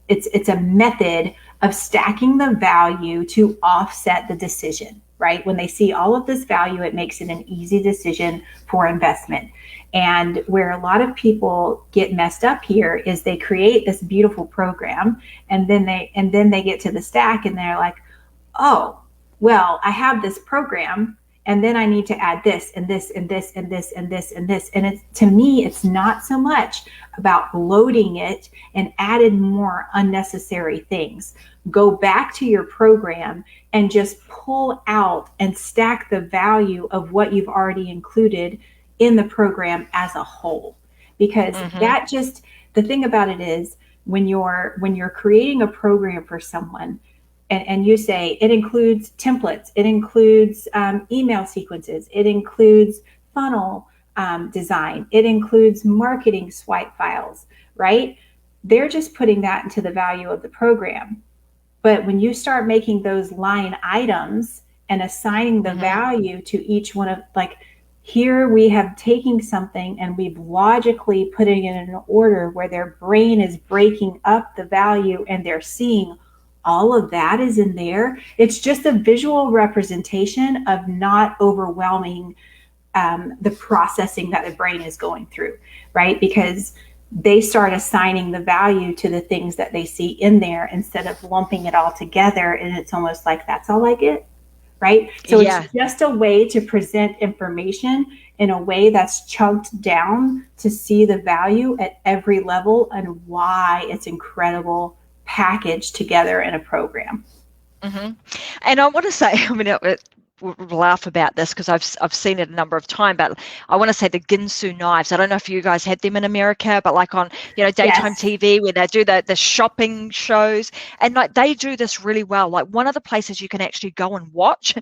it's a method of stacking the value to offset the decision, right? When they see all of this value, it makes it an easy decision for investment. And where a lot of people get messed up here is they create this beautiful program, and then they get to the stack and they're like, oh, well, I have this program, and then I need to add this and this and this and this and this and this. And to me, it's not so much about loading it and adding more unnecessary things. Go back to your program and just pull out and stack the value of what you've already included in the program as a whole. Because the thing about it is, when you're creating a program for someone, and you say it includes templates, it includes email sequences, it includes funnel design, it includes marketing swipe files, right? They're just putting that into the value of the program. But when you start making those line items and assigning the value to each one of, like, here we have taken something and we've logically put it in an order where their brain is breaking up the value and they're seeing all of that is in there. It's just a visual representation of not overwhelming the processing that the brain is going through, right? Because they start assigning the value to the things that they see in there instead of lumping it all together. And it's almost like, that's all I get, right? So it's just a way to present information in a way that's chunked down to see the value at every level and why it's incredible packaged together in a program. Mm-hmm. And I want to say, I mean, we'll laugh about this because I've seen it a number of times, but I want to say the Ginsu knives. I don't know if you guys had them in America, but like on, daytime Yes. TV where they do the shopping shows, and like they do this really well. Like one of the places you can actually go and watch,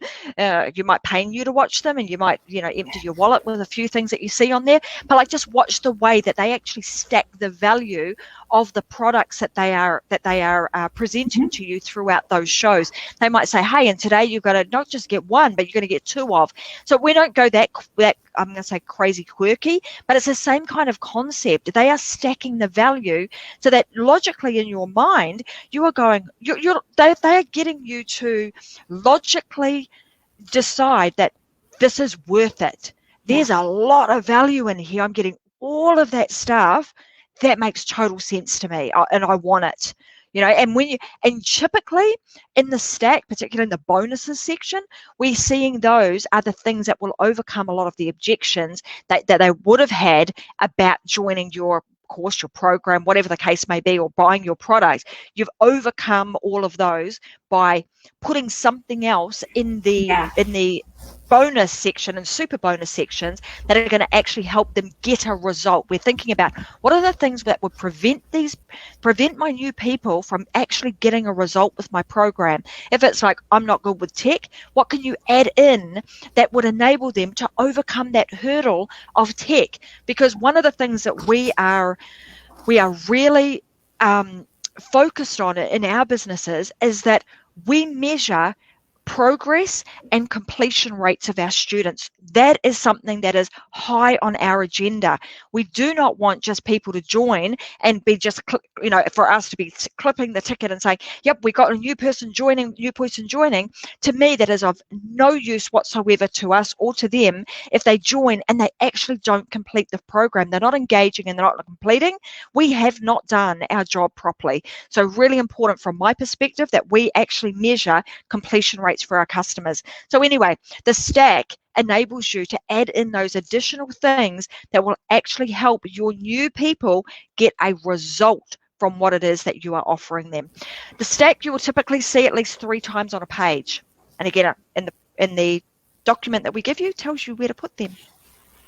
you might pay you to watch them, and you might, empty your wallet with a few things that you see on there, but like just watch the way that they actually stack the value of the products that they are presenting to you throughout those shows. They might say, hey, and today you've got to not just get one, but you're going to get two of. So we don't go that I'm going to say crazy quirky, but it's the same kind of concept. They are stacking the value so that logically in your mind, you are going, they are getting you to logically decide that this is worth it. There's a lot of value in here. I'm getting all of that stuff. That makes total sense to me, and I want it. And typically in the stack, particularly in the bonuses section, we're seeing those are the things that will overcome a lot of the objections that they would have had about joining your course, your program, whatever the case may be, or buying your product. You've overcome all of those by putting something else in the bonus section and super bonus sections that are going to actually help them get a result. We're thinking about what are the things that would prevent my new people from actually getting a result with my program. If it's like, I'm not good with tech, what can you add in that would enable them to overcome that hurdle of tech? Because one of the things that we are really focused on in our businesses is that we measure progress and completion rates of our students. That is something that is high on our agenda. We do not want just people to join and be just, for us to be clipping the ticket and saying, yep, we got a new person joining. To me, that is of no use whatsoever to us or to them if they join and they actually don't complete the program. They're not engaging and they're not completing. We have not done our job properly. So really important from my perspective that we actually measure completion rates for our customers. So anyway, the stack enables you to add in those additional things that will actually help your new people get a result from what it is that you are offering them. The stack you will typically see at least 3 times on a page. And again, in the document that we give you, tells you where to put them.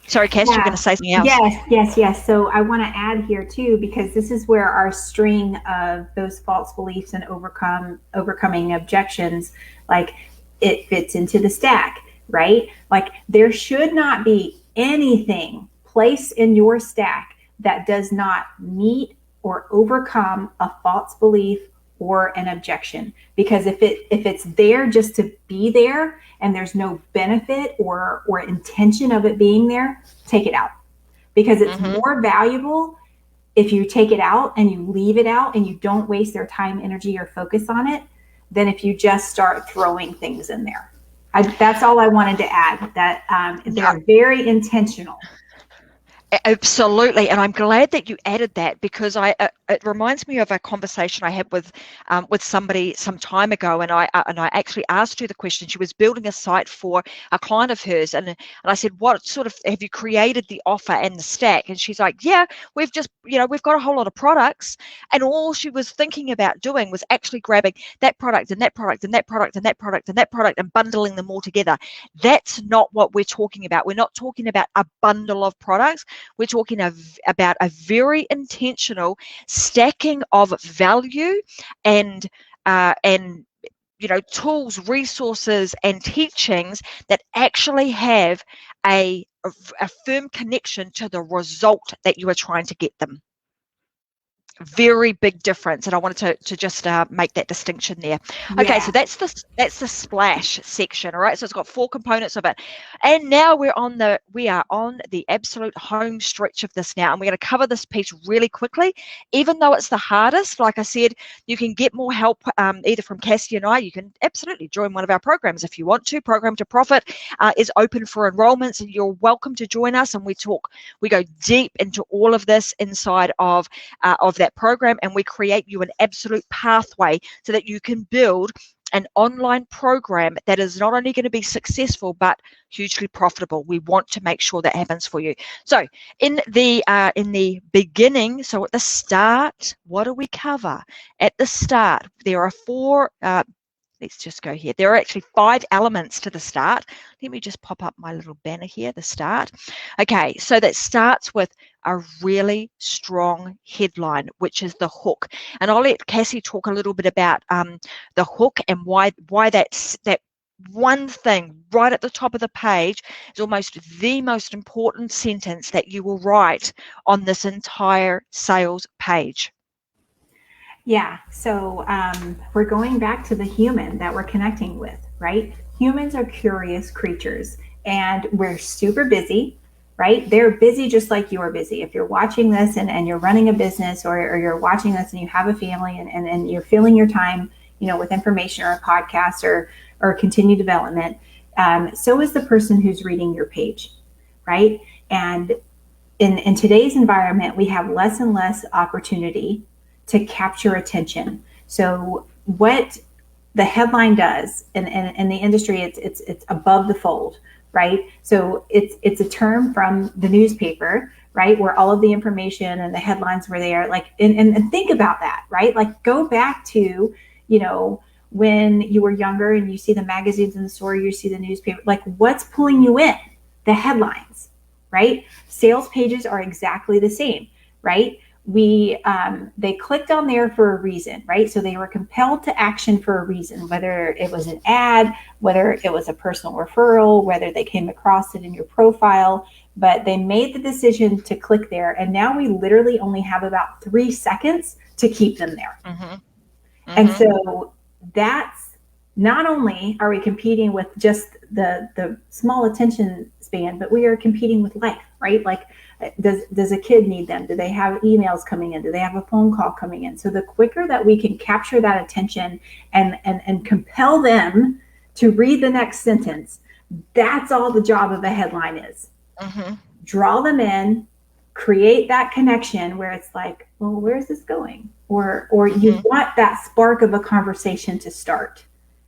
Sorry, Cass, you're going to say something else. Yes. So I want to add here too, because this is where our string of those false beliefs and overcoming objections, like it fits into the stack, right? Like there should not be anything placed in your stack that does not meet or overcome a false belief or an objection. Because if it's there just to be there and there's no benefit or intention of it being there, take it out. Because it's more valuable if you take it out and you leave it out and you don't waste their time, energy, or focus on it than if you just start throwing things in there. That's all I wanted to add, that they're very intentional. Absolutely, and I'm glad that you added that, because it reminds me of a conversation I had with somebody some time ago, and I actually asked her the question. She was building a site for a client of hers, and I said, "What sort of have you created the offer and the stack?" And she's like, "Yeah, we've just we've got a whole lot of products," and all she was thinking about doing was actually grabbing that product and that product and that product and that product and that product and bundling them all together. That's not what we're talking about. We're not talking about a bundle of products. We're talking about a very intentional stacking of value and tools, resources, and teachings that actually have a firm connection to the result that you are trying to get them. Very big difference, and I wanted to just make that distinction there. Okay, so that's the splash section. All right, so it's got 4 components of it, and now we are on the absolute home stretch of this now, and we're going to cover this piece really quickly. Even though it's the hardest, like I said, you can get more help either from Kaci and I. You can absolutely join one of our programs if you want to. Program to Profit is open for enrollments, and you're welcome to join us. And we go deep into all of this inside of that program, and we create you an absolute pathway so that you can build an online program that is not only going to be successful but hugely profitable. We want to make sure that happens for you. So in the beginning, so at the start, what do we cover? At the start, there are four. Let's just go here. There are actually 5 elements to the start. Let me just pop up my little banner here, the start. Okay, so that starts with a really strong headline, which is the hook. And I'll let Kaci talk a little bit about the hook and why that one thing right at the top of the page is almost the most important sentence that you will write on this entire sales page. Yeah, so we're going back to the human that we're connecting with, right? Humans are curious creatures and we're super busy, right? They're busy just like you are busy. If you're watching this and you're running a business or you're watching this and you have a family and you're filling your time, with information or a podcast or continued development, so is the person who's reading your page, right? And in today's environment, we have less and less opportunity to capture attention. So what the headline does in the industry, it's above the fold, right? So it's a term from the newspaper, right? Where all of the information and the headlines were there. Like, and think about that, right? Like go back to, when you were younger and you see the magazines in the store, you see the newspaper, like what's pulling you in? The headlines, right? Sales pages are exactly the same, right? They clicked on there for a reason, right? So they were compelled to action for a reason, whether it was an ad, whether it was a personal referral, whether they came across it in your profile, but they made the decision to click there. And now we literally only have about 3 seconds to keep them there. Mm-hmm. Mm-hmm. And so that's not only are we competing with just the small attention span, but we are competing with life, right? Like, does a kid need them? Do they have emails coming in? Do they have a phone call coming in? So the quicker that we can capture that attention and compel them to read the next sentence, that's all the job of a headline is. Mm-hmm. Draw them in, create that connection where it's like, well, where's this going? Or you want that spark of a conversation to start,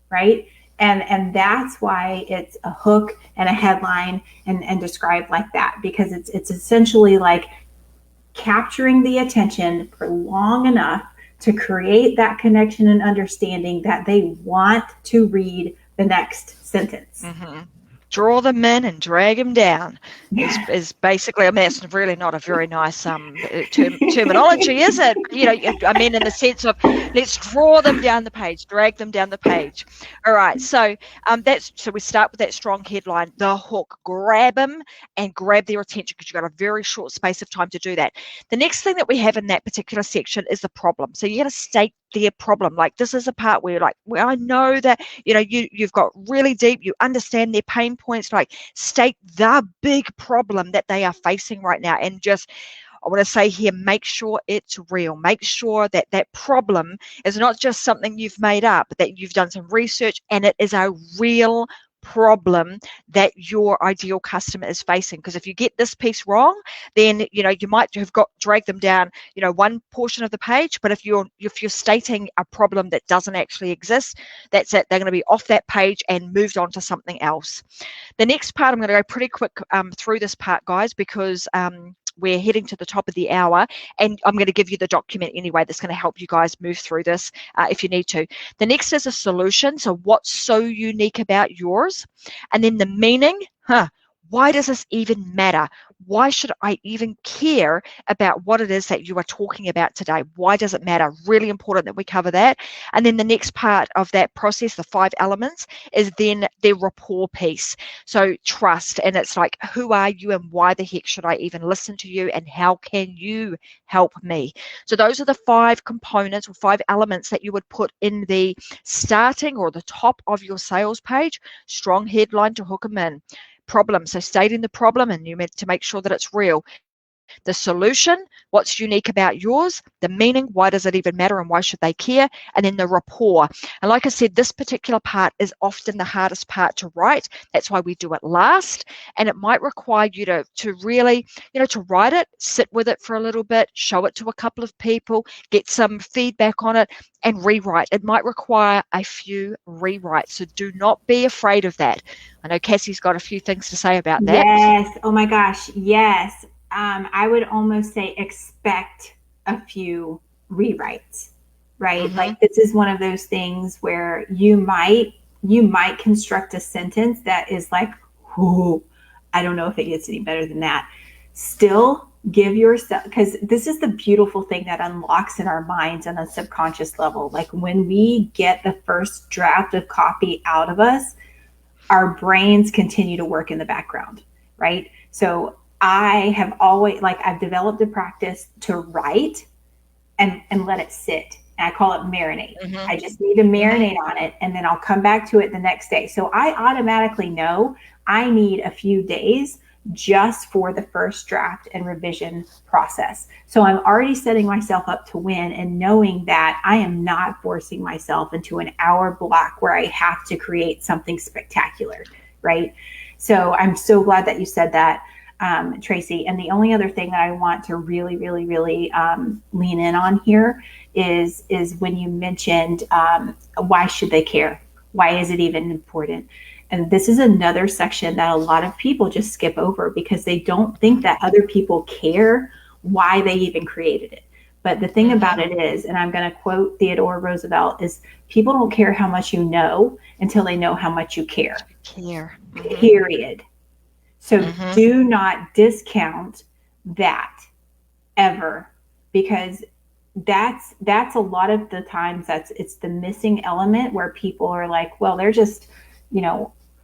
right? And that's why it's a hook and a headline and described like that, because it's essentially like capturing the attention for long enough to create that connection and understanding that they want to read the next sentence. Mm-hmm. Draw them in and drag them down is basically, I mean, it's really not a very nice terminology, is it? I mean, in the sense of let's draw them down the page, drag them down the page. All right, so so we start with that strong headline, the hook. Grab them and grab their attention because you've got a very short space of time to do that. The next thing that we have in that particular section is the problem. So you got to state their problem. Like, this is a part where, like, well, I know that you've got really deep, you understand their pain points. Like, state the big problem that they are facing right now, and just, I want to say here, make sure it's real. Make sure that that problem is not just something you've made up, but that you've done some research and it is a real problem that your ideal customer is facing. Because if you get this piece wrong, then you might have dragged them down one portion of the page, but if you're stating a problem that doesn't actually exist, that's it. They're going to be off that page and moved on to something else. The next part, I'm going to go pretty quick through this part, guys, because we're heading to the top of the hour, and I'm going to give you the document anyway that's going to help you guys move through this if you need to. The next is a solution. So what's so unique about yours? And then the meaning. Why does this even matter? Why should I even care about what it is that you are talking about today? Why does it matter? Really important that we cover that. And then the next part of that process, the 5 elements, is then the rapport piece. So trust, and it's like, who are you and why the heck should I even listen to you, and how can you help me? So those are the 5 components or 5 elements that you would put in the starting or the top of your sales page. Strong headline to hook them in. Problem, so stating the problem, and you meant to make sure that it's real. the solution, what's unique about yours, the meaning, why does it even matter and why should they care, and then the rapport. And like I said, this particular part is often the hardest part to write. That's why we do it last. And it might require you to really, to write it, sit with it for a little bit, show it to a couple of people, get some feedback on it, and rewrite. It might require a few rewrites. So do not be afraid of that. I know Cassie's got a few things to say about that. Yes. Oh my gosh. Yes. I would almost say expect a few rewrites, right? Mm-hmm. Like this is one of those things where you might construct a sentence that is like, oh, I don't know if it gets any better than that. Still give yourself, because this is the beautiful thing that unlocks in our minds on a subconscious level. Like when we get the first draft of copy out of us, our brains continue to work in the background, right? So I have always, I've developed a practice to write and let it sit. And I call it marinate. Mm-hmm. I just need to marinate on it, and then I'll come back to it the next day. So I automatically know I need a few days just for the first draft and revision process. So I'm already setting myself up to win, and knowing that I am not forcing myself into an hour block where I have to create something spectacular, right? So I'm so glad that you said that, Tracy. And the only other thing that I want to really, really, really lean in on here is when you mentioned why should they care? Why is it even important? And this is another section that a lot of people just skip over because they don't think that other people care why they even created it. But the thing about it is, and I'm going to quote Theodore Roosevelt, is people don't care how much you know until they know how much you care. Period. So do not discount that ever, because that's a lot of the times it's the missing element where people are like, well, they're just,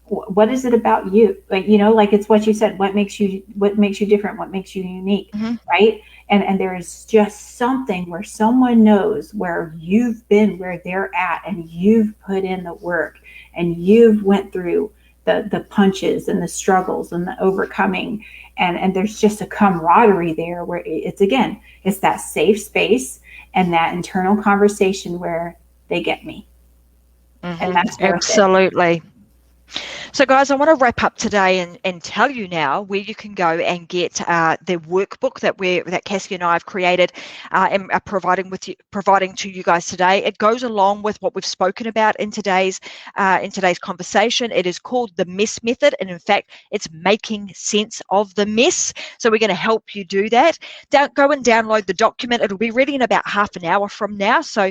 what is it about you? Like it's what you said, what makes you different, what makes you unique, right? And there's just something where someone knows where you've been, where they're at, and you've put in the work, and you've went through the punches and the struggles and the overcoming, and there's just a camaraderie there where it's that safe space and that internal conversation where they get me. And that's absolutely. So guys, I want to wrap up today and tell you now where you can go and get the workbook that Kaci and I have created and are providing to you guys today. It goes along with what we've spoken about in today's conversation. It is called the Mess Method, and in fact, it's making sense of the mess. So we're going to help you do that. Go and download the document. It'll be ready in about half an hour from now. So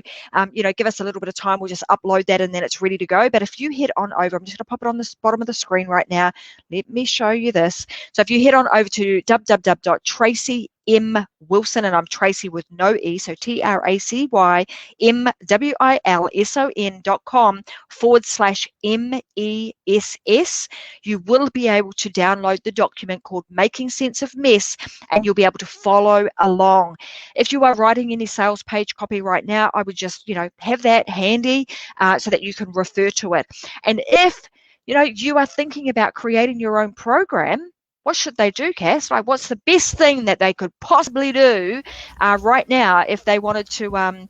give us a little bit of time. We'll just upload that and then it's ready to go. But if you head on over, I'm just going to pop it on the bottom of the screen right now. Let me show you this. So if you head on over to www.tracymwilson, and I'm Tracy with no E, so TRACYMWILSON.com/MESS, you will be able to download the document called Making Sense of Mess, and you'll be able to follow along. If you are writing any sales page copy right now, I would just, have that handy so that you can refer to it. And if you are thinking about creating your own program, what should they do, Cass? Like, what's the best thing that they could possibly do right now if they wanted to? I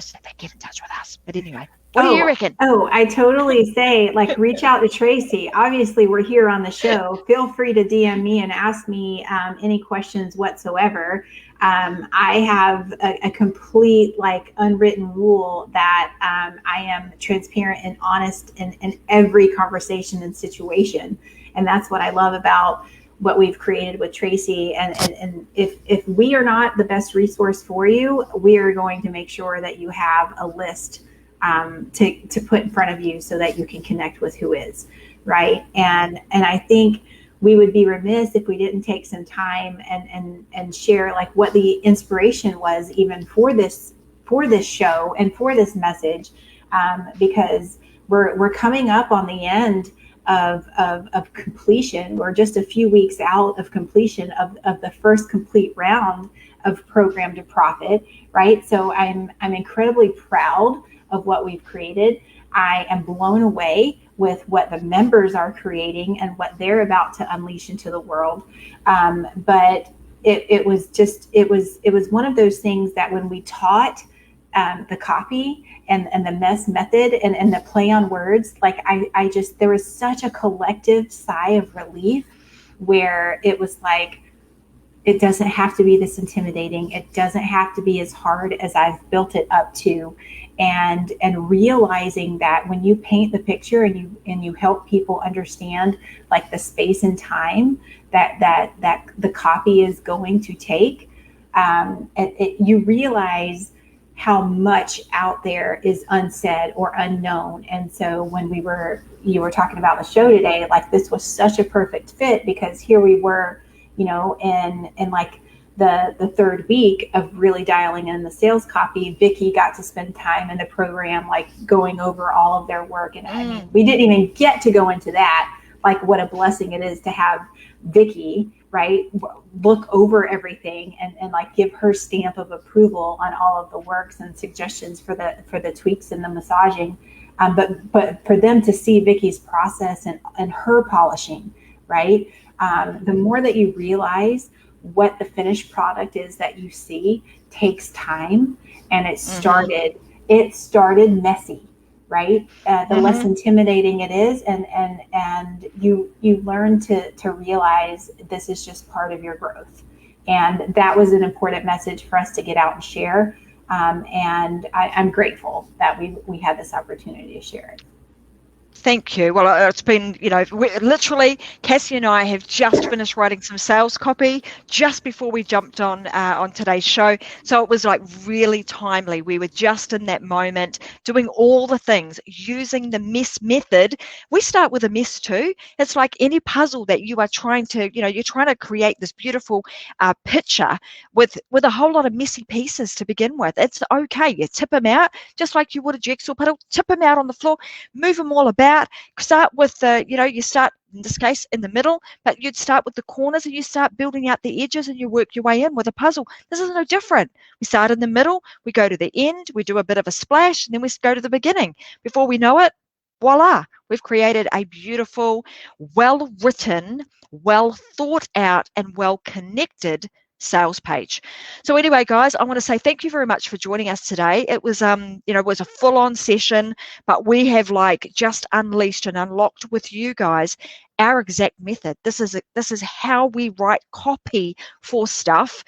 said they get in touch with us, but anyway, what do you reckon? I totally say, reach out to Tracy. Obviously, we're here on the show. Feel free to DM me and ask me any questions whatsoever. I have a complete unwritten rule that I am transparent and honest in every conversation and situation. And that's what I love about what we've created with Tracy. And if we are not the best resource for you, we are going to make sure that you have a list to put in front of you so that you can connect with who is, right? And I think we would be remiss if we didn't take some time and share what the inspiration was even for this show and for this message, because we're coming up on the end of completion. We're just a few weeks out of completion of the first complete round of Program to Profit, right? So I'm incredibly proud of what we've created. I am blown away with what the members are creating and what they're about to unleash into the world. But it was one of those things that when we taught the copy and the mess method and the play on words, like I just, there was such a collective sigh of relief where it was like, it doesn't have to be this intimidating. It doesn't have to be as hard as I've built it up to. And realizing that when you paint the picture and you help people understand like the space and time that the copy is going to take, you realize how much out there is unsaid or unknown. And so when you were talking about the show today, like this was such a perfect fit, because here we were, in like the third week of really dialing in the sales copy. Vicki got to spend time in the program, like going over all of their work. And I mean, we didn't even get to go into that, like what a blessing it is to have Vicki, right, look over everything and like give her stamp of approval on all of the works and suggestions for the tweaks and the massaging. But for them to see Vicki's process and her polishing, right? The more that you realize what the finished product is that you see takes time, and it started messy, right? The less intimidating it is, and you learn to realize this is just part of your growth. And that was an important message for us to get out and share. And I'm grateful that we had this opportunity to share it. Thank you. Well, it's been, literally, Kaci and I have just finished writing some sales copy just before we jumped on today's show. So it was like really timely. We were just in that moment doing all the things, using the mess method. We start with a mess too. It's like any puzzle that you are trying to, you're trying to create this beautiful picture with a whole lot of messy pieces to begin with. It's okay. You tip them out just like you would a jigsaw puzzle. Tip them out on the floor, move them all about. Start with the, you start in this case in the middle, but you'd start with the corners and you start building out the edges and you work your way in with a puzzle. This is no different. We start in the middle, we go to the end, we do a bit of a splash, and then we go to the beginning. Before we know it, voila, we've created a beautiful, well-written, well thought out, and well connected sales page. So anyway, guys, I want to say thank you very much for joining us today. It was it was a full-on session, but we have like just unleashed and unlocked with you guys our exact method. This is how we write copy for stuff.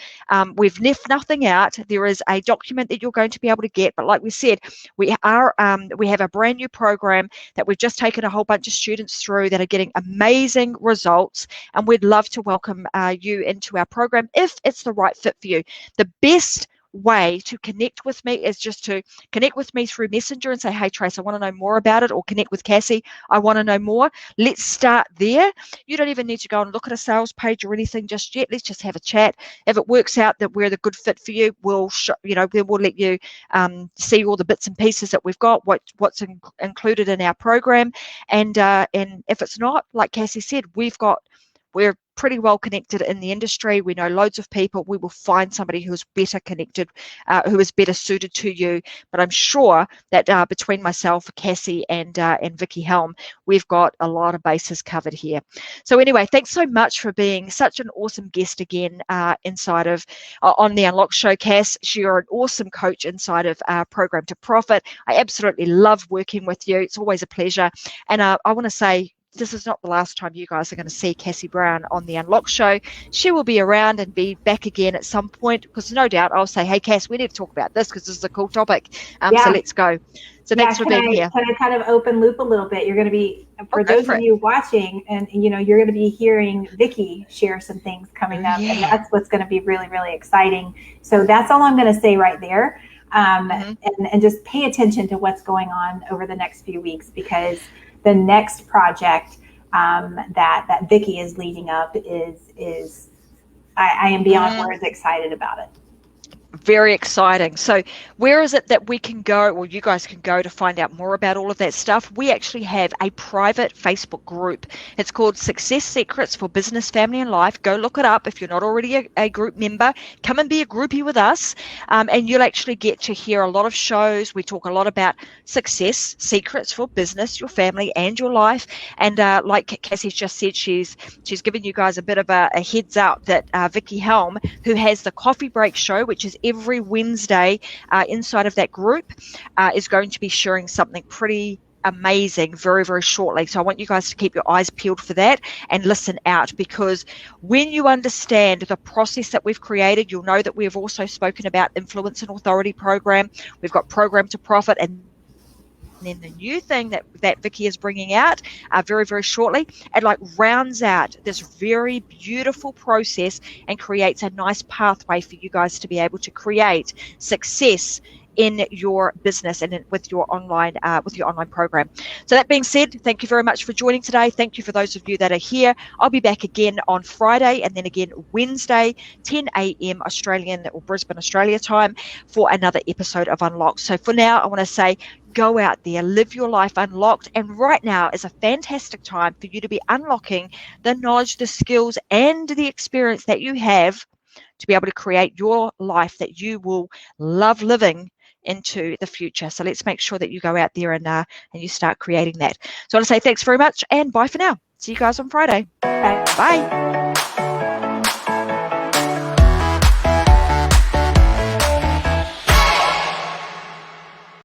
We've left nothing out. There is a document that you're going to be able to get, but like we said, we have a brand new program that we've just taken a whole bunch of students through that are getting amazing results, and we'd love to welcome you into our program if it's the right fit for you. The best way to connect with me is just to connect with me through Messenger and say, hey Trace, I want to know more about it, or connect with Kaci, I want to know more. Let's start there. You don't even need to go and look at a sales page or anything just yet. Let's just have a chat. If it works out that we're the good fit for you, we'll let you see all the bits and pieces that we've got, what's included in our program, and if it's not, like Kaci said, we're pretty well connected in the industry. We know loads of people. We will find somebody who is better connected, who is better suited to you. But I'm sure that between myself, Kaci, and Vicki Helm, we've got a lot of bases covered here. So anyway, thanks so much for being such an awesome guest again inside of on the Unlock Show, Cass. You're an awesome coach inside of Program to Profit. I absolutely love working with you. It's always a pleasure. And I want to say, this is not the last time you guys are going to see Kaci Brown on the Unlock Show. She will be around and be back again at some point, because no doubt I'll say, hey, Cass, we need to talk about this because this is a cool topic. So let's go. So thanks for being here. Can I kind of open loop a little bit? You're going to be, for those of you watching, and you're going to be hearing Vicki share some things coming up, and that's what's going to be really, really exciting. So that's all I'm going to say right there. And just pay attention to what's going on over the next few weeks, because the next project that Vicki is leading up is I am beyond words excited about it. Very exciting. So where is it that we can go, or you guys can go to find out more about all of that stuff? We actually have a private Facebook group. It's called Success Secrets for Business, Family and Life. Go look it up. If you're not already a group member, come and be a groupie with us, and you'll actually get to hear a lot of shows. We talk a lot about success secrets for business, your family and your life. And like Kaci's just said, she's given you guys a bit of a heads up that Vicky Helm, who has the Coffee Break show, which is every Wednesday inside of that group, is going to be sharing something pretty amazing very, very shortly. So I want you guys to keep your eyes peeled for that and listen out, because when you understand the process that we've created, you'll know that we've also spoken about Influence and Authority program. We've got Program to Profit, and then the new thing that Vicky is bringing out very, very shortly, it like rounds out this very beautiful process and creates a nice pathway for you guys to be able to create success in your business and with your online program. So that being said, thank you very much for joining today. Thank you for those of you that are here. I'll be back again on Friday and then again Wednesday, 10 a.m. Australian or Brisbane, Australia time, for another episode of Unlocked. So for now, I want to say, go out there, live your life unlocked. And right now is a fantastic time for you to be unlocking the knowledge, the skills, and the experience that you have to be able to create your life that you will love living into the future. So let's make sure that you go out there and you start creating that. So I want to say thanks very much and bye for now. See you guys on Friday. Bye. Bye.